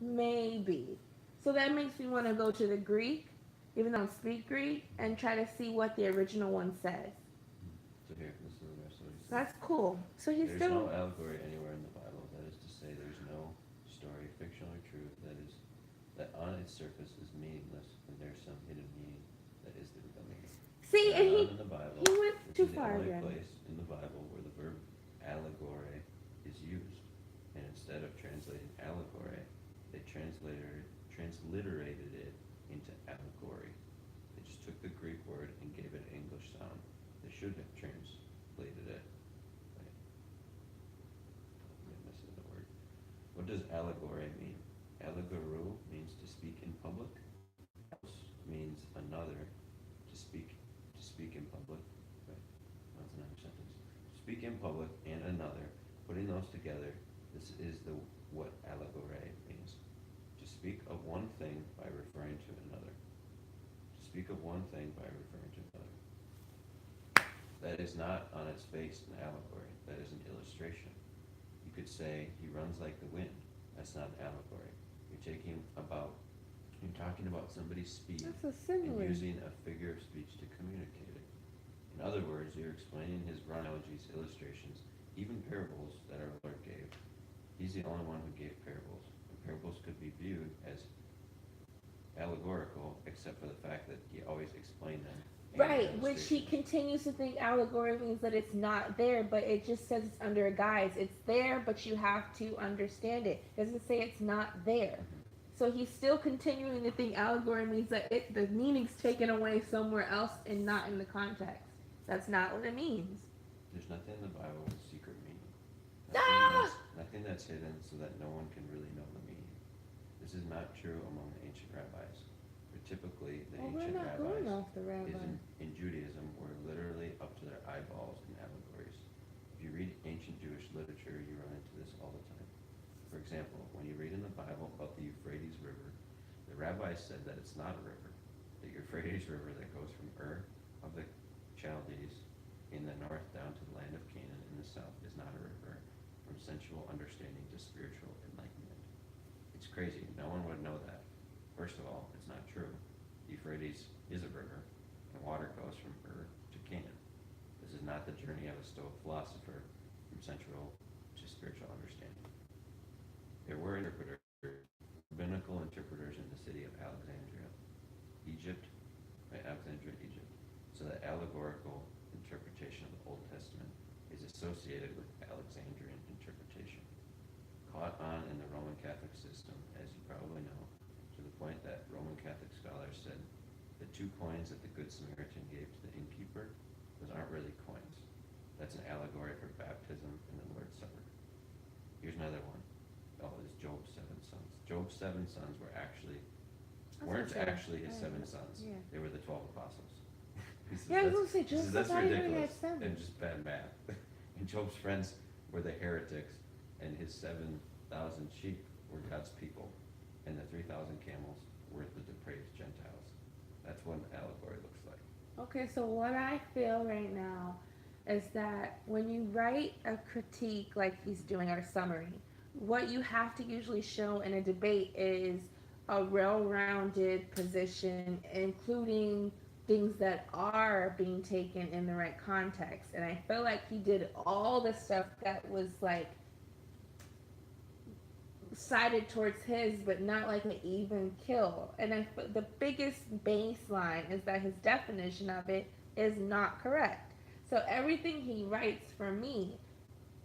maybe. So that makes me want to go to the Greek, even though I don't speak Greek, and try to see what the original one says. So here, this is the rest of what he said. That's cool. So he's There's still. no allegory anywhere in the Bible. That is to say, there's no story, fictional or truth, that on its surface is meaningless, and there's some hidden meaning that is the real meaning. See, and None in the Bible. he went This too is far the only again. place in the Bible where the verb allegory is used, and instead of translating allegory, they transliterated it into allegory. They just took the Greek word and gave it an English sound. They should have translated it. Wait. I'm missing the word. What does allegory mean? Allegoro means to speak in public. Else means another. To speak in public. Right. That's another sentence. Speak in public and another. Putting those together, this is what allegory means. To speak of one thing by referring to another. To speak of one thing by referring to another. That is not on its face an allegory. That is an illustration. You could say he runs like the wind. That's not an allegory. You're talking about somebody's speed That's a and simile. using a figure of speech to communicate it. In other words, you're explaining his run analogies, illustrations, even parables that our Lord gave, he's the only one who gave parables. And parables could be viewed as allegorical, except for the fact that he always explained them. Right, which he continues to think allegory means that it's not there, but it just says it's under a guise. It's there, but you have to understand it. It doesn't say it's not there. So he's still continuing to think allegory means that the meaning's taken away somewhere else and not in the context. That's not what it means. There's nothing in the Bible with secret meaning. Ah! Nothing that's hidden so that no one can really know the meaning. This is not true among the ancient rabbis. For typically, the ancient rabbis in Judaism were literally up to their eyeballs in allegories. If you read ancient Jewish literature, you run into this all the time. For example, when you read in the Bible about the Euphrates River, the rabbis said that it's not a river. The Euphrates River that goes from Ur of the Chaldees in the north down to the land of Canaan in the south is not a river from sensual understanding to spiritual enlightenment. It's crazy. No one would know that. First of all, it's not true. The Euphrates is a river, and water goes from Ur to Canaan. This is not the journey of a Stoic philosopher from sensual to spiritual understanding. There were interpreters, rabbinical interpreters in the city of Alexandria, Egypt, so that allegorical interpretation of the Old Testament is associated with Alexandrian interpretation. Caught on in the Roman Catholic system, as you probably know, to the point that Roman Catholic scholars said the 2 coins that the Good Samaritan gave to the innkeeper, those aren't really coins. That's an allegory for baptism and the Lord's Supper. Here's another one. Oh, it's Job's 7 sons. Job's 7 sons weren't actually his 7 sons. Yeah. They were the 12 apostles. Yeah, I was going to say, Job's that's not even ridiculous had 7. and just bad math. And Job's friends were the heretics, and his 7,000 sheep were God's people, and the 3,000 camels were the depraved Gentiles. That's what an allegory looks like. Okay, so what I feel right now is that when you write a critique like he's doing, or a summary, what you have to usually show in a debate is a well-rounded position, including things that are being taken in the right context. And I feel like he did all the stuff that was like sided towards his, but not like an even kill. And the biggest baseline is that his definition of it is not correct. So everything he writes for me,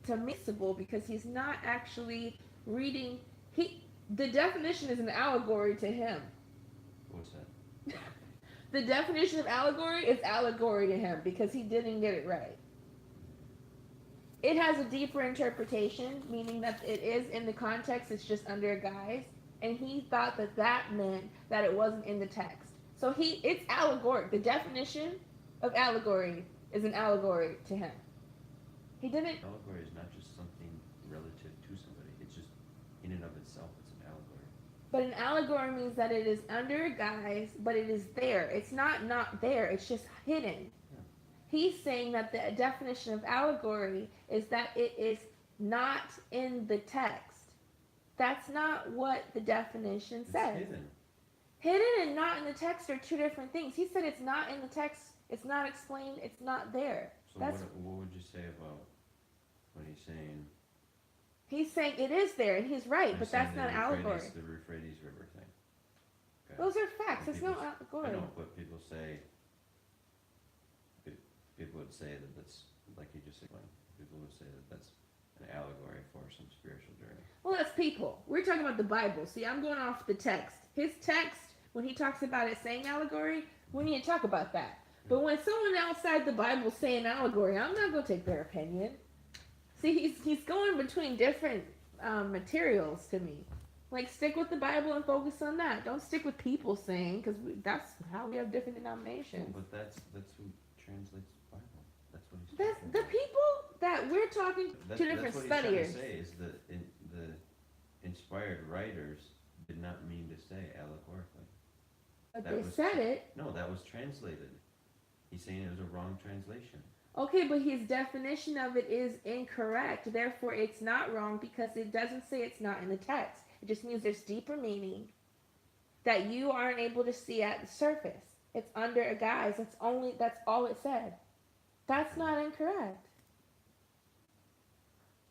to me, is because he's not actually reading. The definition is an allegory to him. What's that? The definition of allegory is allegory to him because he didn't get it right. It has a deeper interpretation, meaning that it is in the context, it's just under a guise, and he thought that that meant that it wasn't in the text. So it's allegoric. The definition of allegory is an allegory to him. He didn't. Allegory is not just something relative to somebody. It's just in and of itself, it's an allegory. But an allegory means that it is under a guise, but it is there. It's not there. It's just hidden. Yeah. He's saying that the definition of allegory is that it is not in the text. That's not what the definition It's says. hidden. Hidden and not in the text are 2 different things. He said it's not in the text. It's not explained. It's not there. So what would you say about when he's saying? He's saying it is there, and he's right, but that's not allegory. The Euphrates River thing. Okay. Those are facts. It's no I allegory. know, but people would say that that's, like you just said, people would say that that's an allegory for some spiritual journey. Well, that's people. We're talking about the Bible. See, I'm going off the text. His text, when he talks about it saying allegory, we need to talk about that. But when someone outside the Bible is saying allegory, I'm not going to take their opinion. See, he's going between different materials to me. Like, stick with the Bible and focus on that. Don't stick with people saying, because that's how we have different denominations. But that's who translates the Bible. That's what he's That's talking the about. people that we're talking to different That's what studiers. he's trying to say is that the inspired writers did not mean to say allegorically. But That they was- said it. No, that was translated. He's saying it was a wrong translation. Okay, but his definition of it is incorrect. Therefore, it's not wrong because it doesn't say it's not in the text. It just means there's deeper meaning that you aren't able to see at the surface. It's under a guise. That's all it said. That's not incorrect.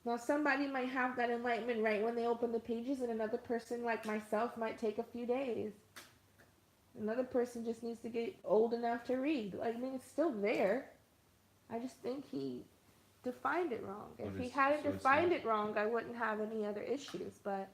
Now, somebody might have that enlightenment right when they open the pages, and another person, like myself, might take a few days. Another person just needs to get old enough to read. Like, I mean, it's still there. I just think he defined it wrong. If he hadn't defined it wrong, I wouldn't have any other issues. But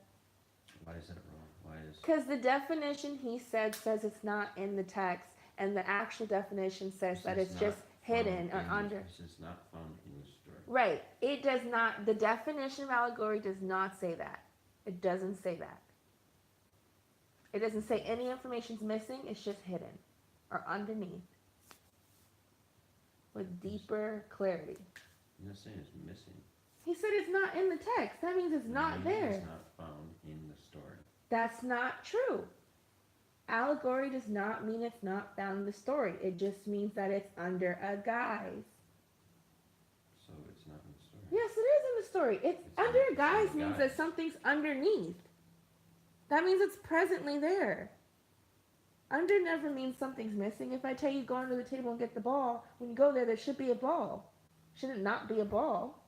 Why is that wrong? Why is? because the definition he said says it's not in the text, and the actual definition says that it's just hidden or under. It's not found in the story. Right. It does not. The definition of allegory does not say that. It doesn't say that. It doesn't say any information's missing. It's just hidden or underneath with deeper clarity. I'm not saying it's missing. He said it's not in the text. That means it's not there. It's not found in the story. That's not true. Allegory does not mean it's not found in the story. It just means that it's under a guise. So it's not in the story. Yes, it is in the story. It's under a guise means that something's underneath. That means it's presently there. Under never means something's missing. If I tell you go under the table and get the ball, when you go there, there should be a ball. Should it not be a ball?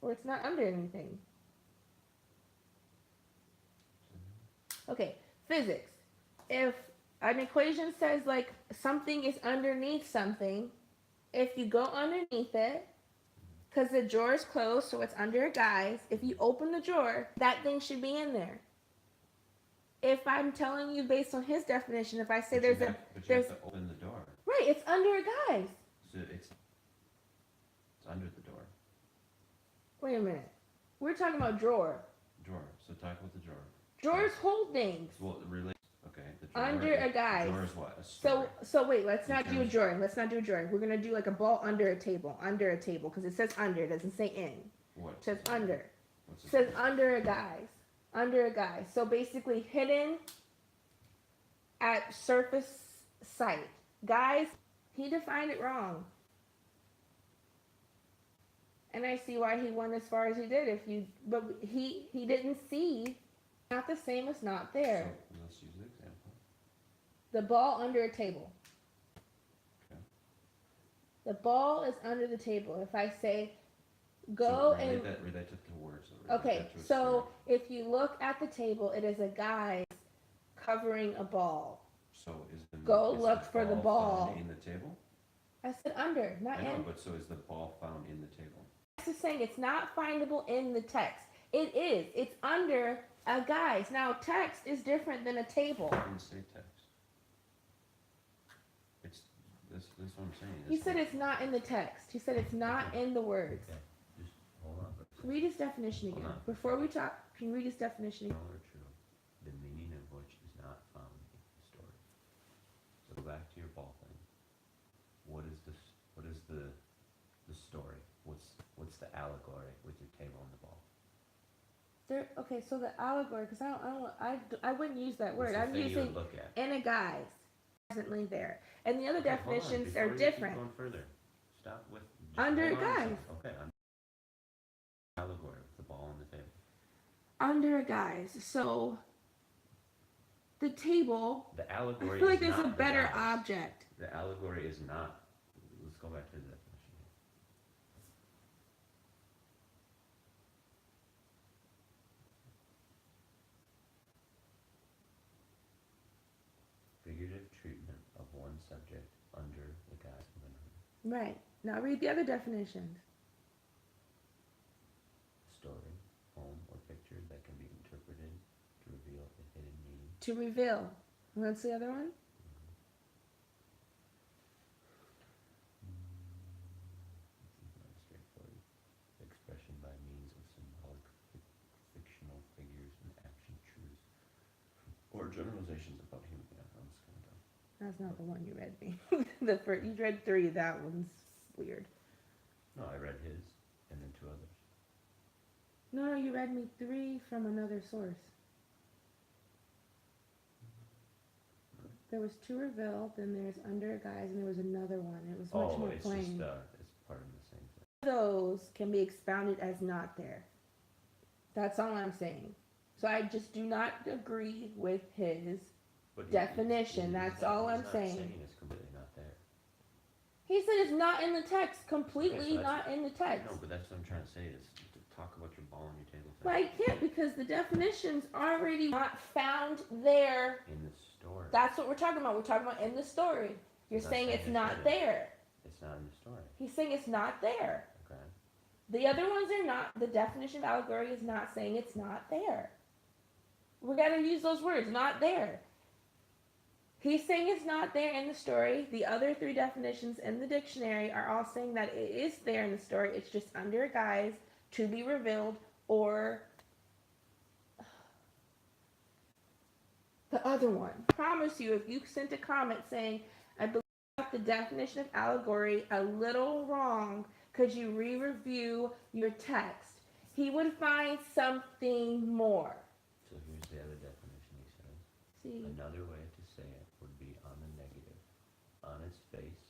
Or it's not under anything. Okay, physics. If an equation says like something is underneath something, if you go underneath it, because the drawer is closed, so it's under a guise, if you open the drawer, that thing should be in there. If I'm telling you based on his definition, if I say But you have to open the door. right, it's under a guise. So it's under the door. Wait a minute. We're talking about drawer. Drawer. So talk about the drawer. Drawers hold things. Well, it relates. Okay. The drawer, Under a guise. Drawer is what? A story. So wait, let's not do a drawing. Let's not do a drawing. We're gonna do like a ball under a table, because it says under, it doesn't say in. What? It says under. What's It says under a guise. Under a guise. So basically hidden at surface sight. Guys, he defined it wrong. And I see why he went as far as he did. But he didn't see. Not the same as not there. So let's use the example. The ball under a table. Okay. The ball is under the table. If I say, go so and relate to the words. okay, so if you look at the table, it is a guise covering a ball. So is the Go look for the ball. found in the table? I said under, not I know, in. but so is the ball found in the table? This is saying it's not findable in the text. It is. It's under a guise. Now, text is different than a table. I didn't say text. It's this what I'm saying. He said it's not in the text. He said it's not in the words. Okay, just hold on. Read his definition again. Hold on. Before we talk, can you read his definition again? Or true, the meaning of which is not found in the story. So go back to your ball thing. What is this? What is the story? What's the allegory with your table and the ball? Okay, so the allegory, because I wouldn't use that word. What's the I'm thing you using would look at? in a guise, presently there, and the other Okay, hold on, definitions before are you keep different. Going further. Stop with just Under hold on a guise. second. Okay, allegory with the ball on the table. Under a guise, so the table. The allegory. I feel like is there's a not the better guise. object. The allegory is not. Let's go back to the definition. Figurative treatment of one subject under the guise of another. Right. Now read the other definitions. Story, poem, or picture that can be interpreted to reveal a hidden meaning. To reveal. What's the other one? This is not straightforward. Expression by means of symbolic, fictional figures and action truths, or generalizations about human. Yeah, I'm just kind of dumb. That's not the one you read me. You read 3. That one's weird. No, I read his, and then 2 others. No, you read me 3 from another source. There was to reveal, then there's under a guise, and there was another one. It was much more it's plain. just it's part of the same thing. Those can be expounded as not there. That's all I'm saying. So I just do not agree with his But definition. That's all I'm saying. It's completely not there. He said it's not in the text. Completely Okay, so not in the text. No, but that's what I'm trying to say is talk about your ball on your table thing. But I can't because the definition's already not found there. In the story. That's what we're talking about. We're talking about in the story. You're Not saying saying it's it's not hidden. there. It's not in the story. He's saying it's not there. Okay. The other ones are not. The definition of allegory is not saying it's not there. We got to use those words, not there. He's saying it's not there in the story. The other three definitions in the dictionary are all saying that it is there in the story. It's just under a guise to be revealed, or the other one. I promise you, if you sent a comment saying, I believe I got the definition of allegory a little wrong, could you re-review your text? He would find something more. So here's the other definition he says. See? Another way to say it would be on the negative. On its face,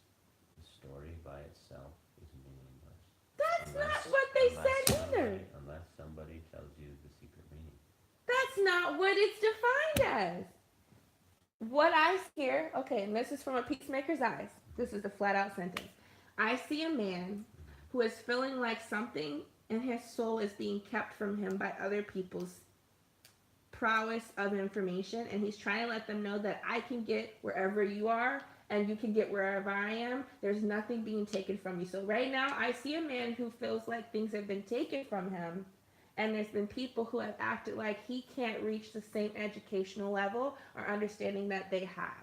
the story by itself is meaningless. That's not what they said either. Unless somebody tells you the secret meaning. That's not what it's defined as. What I hear, okay, and this is from a peacemaker's eyes. This is a flat out sentence. I see a man who is feeling like something in his soul is being kept from him by other people's prowess of information, and he's trying to let them know that I can get wherever you are and you can get wherever I am. There's nothing being taken from you. So right now I see a man who feels like things have been taken from him, and there's been people who have acted like he can't reach the same educational level or understanding that they have.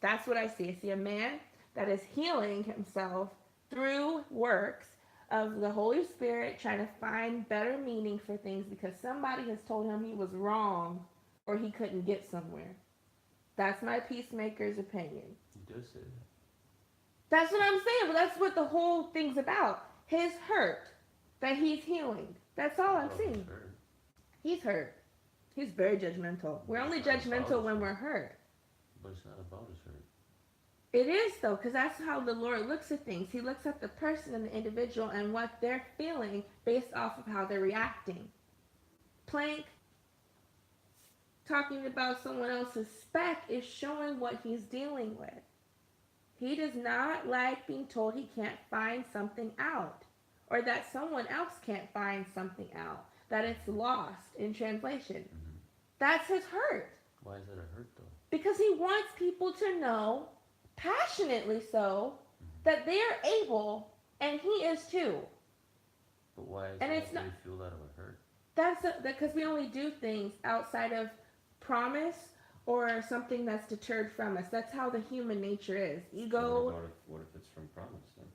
That's what I see. I see a man that is healing himself through works of the Holy Spirit, trying to find better meaning for things because somebody has told him he was wrong or he couldn't get somewhere. That's my peacemaker's opinion. He does say that. That's what I'm saying, but that's what the whole thing's about. His hurt that he's healing. That's all I'm saying. He's hurt. He's very judgmental. We're only judgmental when we're hurt. But it's not about his hurt. It is, though, because that's how the Lord looks at things. He looks at the person and the individual and what they're feeling based off of how they're reacting. Plank talking about someone else's speck is showing what he's dealing with. He does not like being told he can't find something out, or that someone else can't find something out, that it's lost in translation. Mm-hmm. That's his hurt. Why is that a hurt, though? Because he wants people to know, passionately so, that they are able, and he is too. But why is And it it's that not- you feel that of a hurt? That's because we only do things outside of promise or something that's deterred from us. That's how the human nature is. Ego. What if it's from promise then?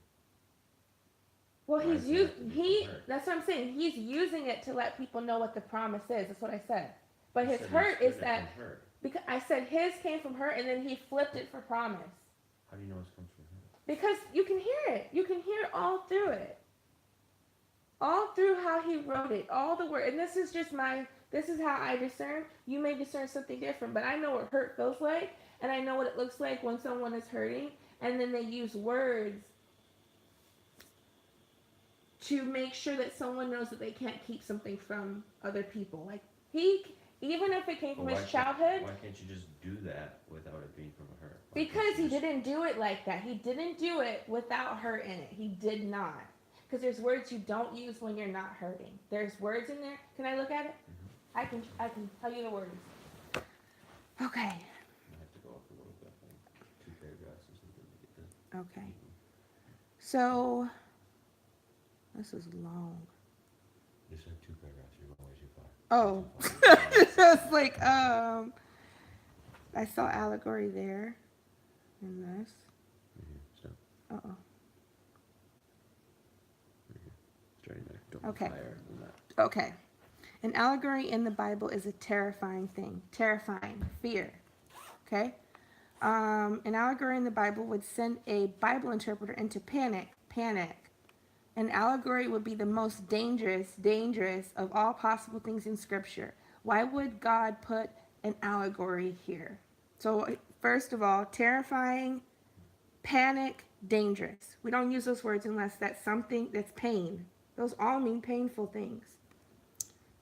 Well, Why he's does it have to be from hurt? That's what I'm saying. He's using it to let people know what the promise is. That's what I said. But You his said hurt you is split it that from hurt. because I said his came from hurt, and then he flipped it for promise. How do you know it comes from hurt? Because you can hear it. You can hear it all through it. All through how he wrote it. All the word. And this is how I discern. You may discern something different, but I know what hurt feels like, and I know what it looks like when someone is hurting, and then they use words to make sure that someone knows that they can't keep something from other people. Like even if it came from But his childhood, Why can't you just do that without it being from a hurt? because he didn't do it like that. He didn't do it without hurt in it. He did not. Because there's words you don't use when you're not hurting. There's words in there. Can I look at it? Mm-hmm. I can tell you the words. Okay. I have to go up a little bit, like 2 paragraphs or something to get this. Okay. So this is long. You said 2 paragraphs. You're going way too far. Oh. So it's like I saw allegory there in this. So, Uh-oh. starting there. Don't Okay. be higher than that. Okay. An allegory in the Bible is a terrifying thing. Terrifying. Fear. Okay? An allegory in the Bible would send a Bible interpreter into panic. An allegory would be the most dangerous of all possible things in Scripture. Why would God put an allegory here? So, first of all, terrifying, panic, dangerous. We don't use those words unless that's something that's pain. Those all mean painful things.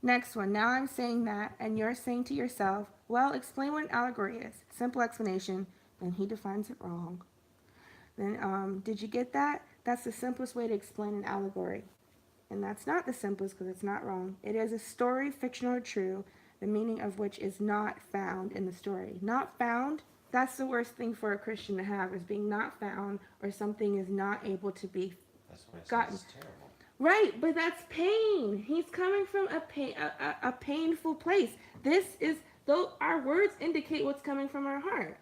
Next one. Now I'm saying that, and you're saying to yourself, well, explain what an allegory is. Simple explanation, and he defines it wrong. Then, did you get that? That's the simplest way to explain an allegory. and that's not the simplest because it's not wrong. It is a story, fictional or true, the meaning of which is not found in the story. Not found, that's the worst thing for a Christian to have, is being not found or something is not able to be That's why it gotten. says it's terrible. Right, but that's pain. He's coming from a painful place. This is, though our words indicate what's coming from our heart.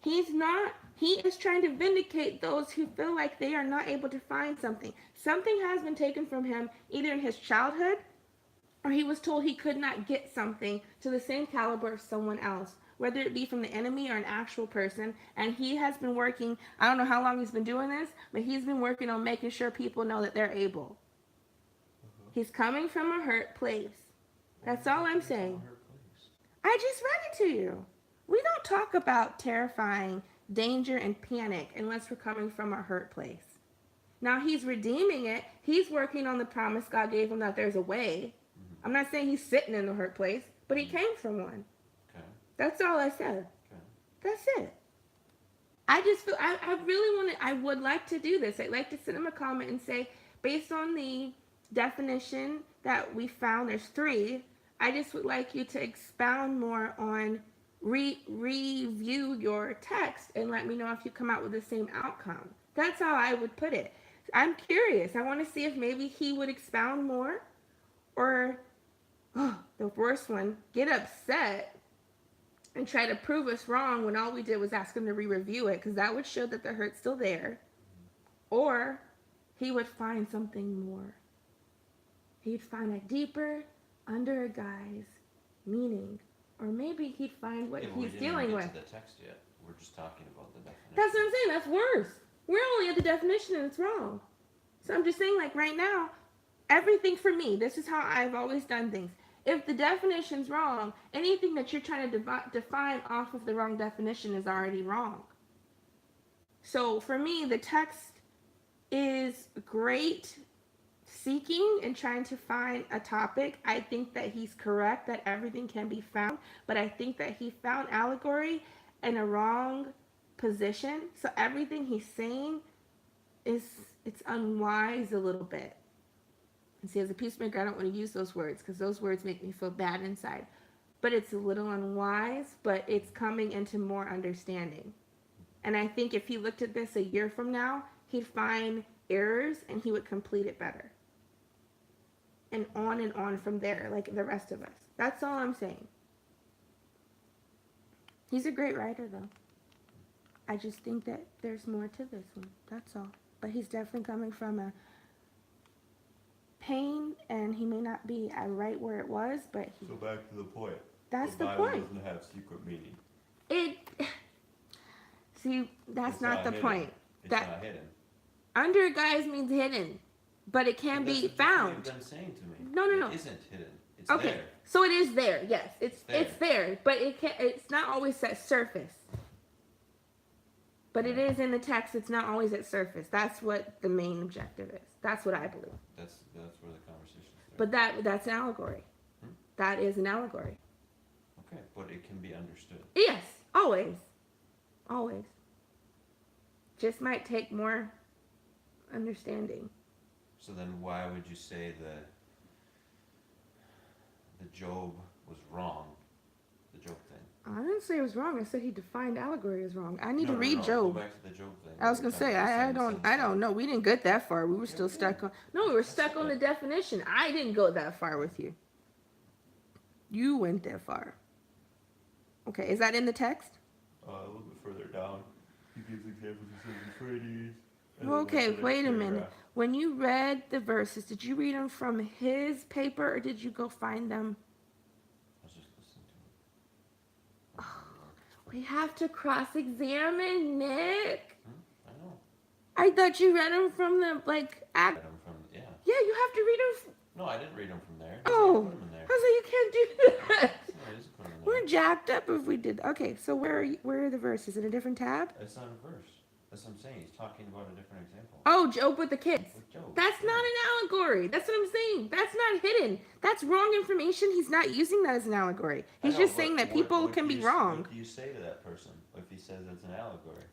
He is trying to vindicate those who feel like they are not able to find something. Something has been taken from him either in his childhood or he was told he could not get something to the same caliber of someone else, whether it be from the enemy or an actual person. And he has been working, I don't know how long he's been doing this, but he's been working on making sure people know that they're able. He's coming from a hurt place. That's all I'm saying. I just read it to you. We don't talk about terrifying danger and panic unless we're coming from a hurt place. Now he's redeeming it. He's working on the promise God gave him that there's a way. I'm not saying he's sitting in the hurt place, but he came from one. Okay. That's all I said. Okay. That's it. I just feel, I really I would like to do this. I'd like to send him a comment and say, based on the definition that we found, there's 3, I just would like you to expound more on, review your text and let me know if you come out with the same outcome. That's how I would put it. I'm curious. I want to see if maybe he would expound more, or the worst one, get upset and try to prove us wrong when all we did was ask him to re-review it, because that would show that the hurt's still there. Or he would find something more. He'd find a deeper, under a guise meaning. Or maybe he'd find what he's dealing with. We didn't get to the text yet. We're just talking about the definition. That's what I'm saying. That's worse. We're only at the definition and it's wrong. So I'm just saying, like, right now, everything for me, this is how I've always done things. If the definition's wrong, anything that you're trying to define off of the wrong definition is already wrong. So for me, the text is great seeking and trying to find a topic. I think that he's correct that everything can be found, but I think that he found allegory in a wrong position. So everything he's saying it's unwise a little bit. And see, as a peacemaker, I don't want to use those words because those words make me feel bad inside. But it's a little unwise, but it's coming into more understanding. And I think if he looked at this a year from now, he'd find errors and he would complete it better. And on from there, like the rest of us. That's all I'm saying. He's a great writer, though. I just think that there's more to this one. That's all. But he's definitely coming from a pain, and he may not be right where it was, but he... So back to the point. That's the Bible point. doesn't have secret meaning. See, that's It's not the hidden. point. It's That not hidden. under a guise means hidden, but it can But be that's what found. you've been saying to me. No. It isn't hidden. It's Okay, there. so it is there. Yes, it's It's there, but it's not always at surface. But it is in the text. It's not always at surface. That's what the main objective is. That's what I believe. That's where the conversation starts. But that's an allegory. That is an allegory. Okay, but it can be understood. Yes, always. Just might take more understanding. So then why would you say the Job was wrong? The Job thing. I didn't say it was wrong. I said he defined allegory as wrong. I need to No, read Go Job. back to the Job thing. I was gonna say I don't know. We didn't get that far. We were still we stuck did. on. No, we were stuck on the definition. I didn't go that far with you. You went that far. Okay, is that in the text? A little bit further down, he gives examples of Euphrates. Okay, wait a minute. When you read the verses, did you read them from his paper or did you go find them? I was just listening to him. We have to cross-examine, Nick. I know. I thought you read them from the Read them from, yeah. Yeah, you have to read them. No, I didn't read them from there. Oh, Put them in there. I was like, you can't do that. No, I just put them in there. We're jacked up if we did. Okay, so where are the verses? In a different tab? It's not a verse. That's what I'm saying. He's talking about a different example. Oh, Job with the kids. With Job. That's not an allegory. That's what I'm saying. That's not hidden. That's wrong information. He's not using that as an allegory. I He's know, just but saying that what people do can be you- wrong. What do you say to that person if he says it's an allegory?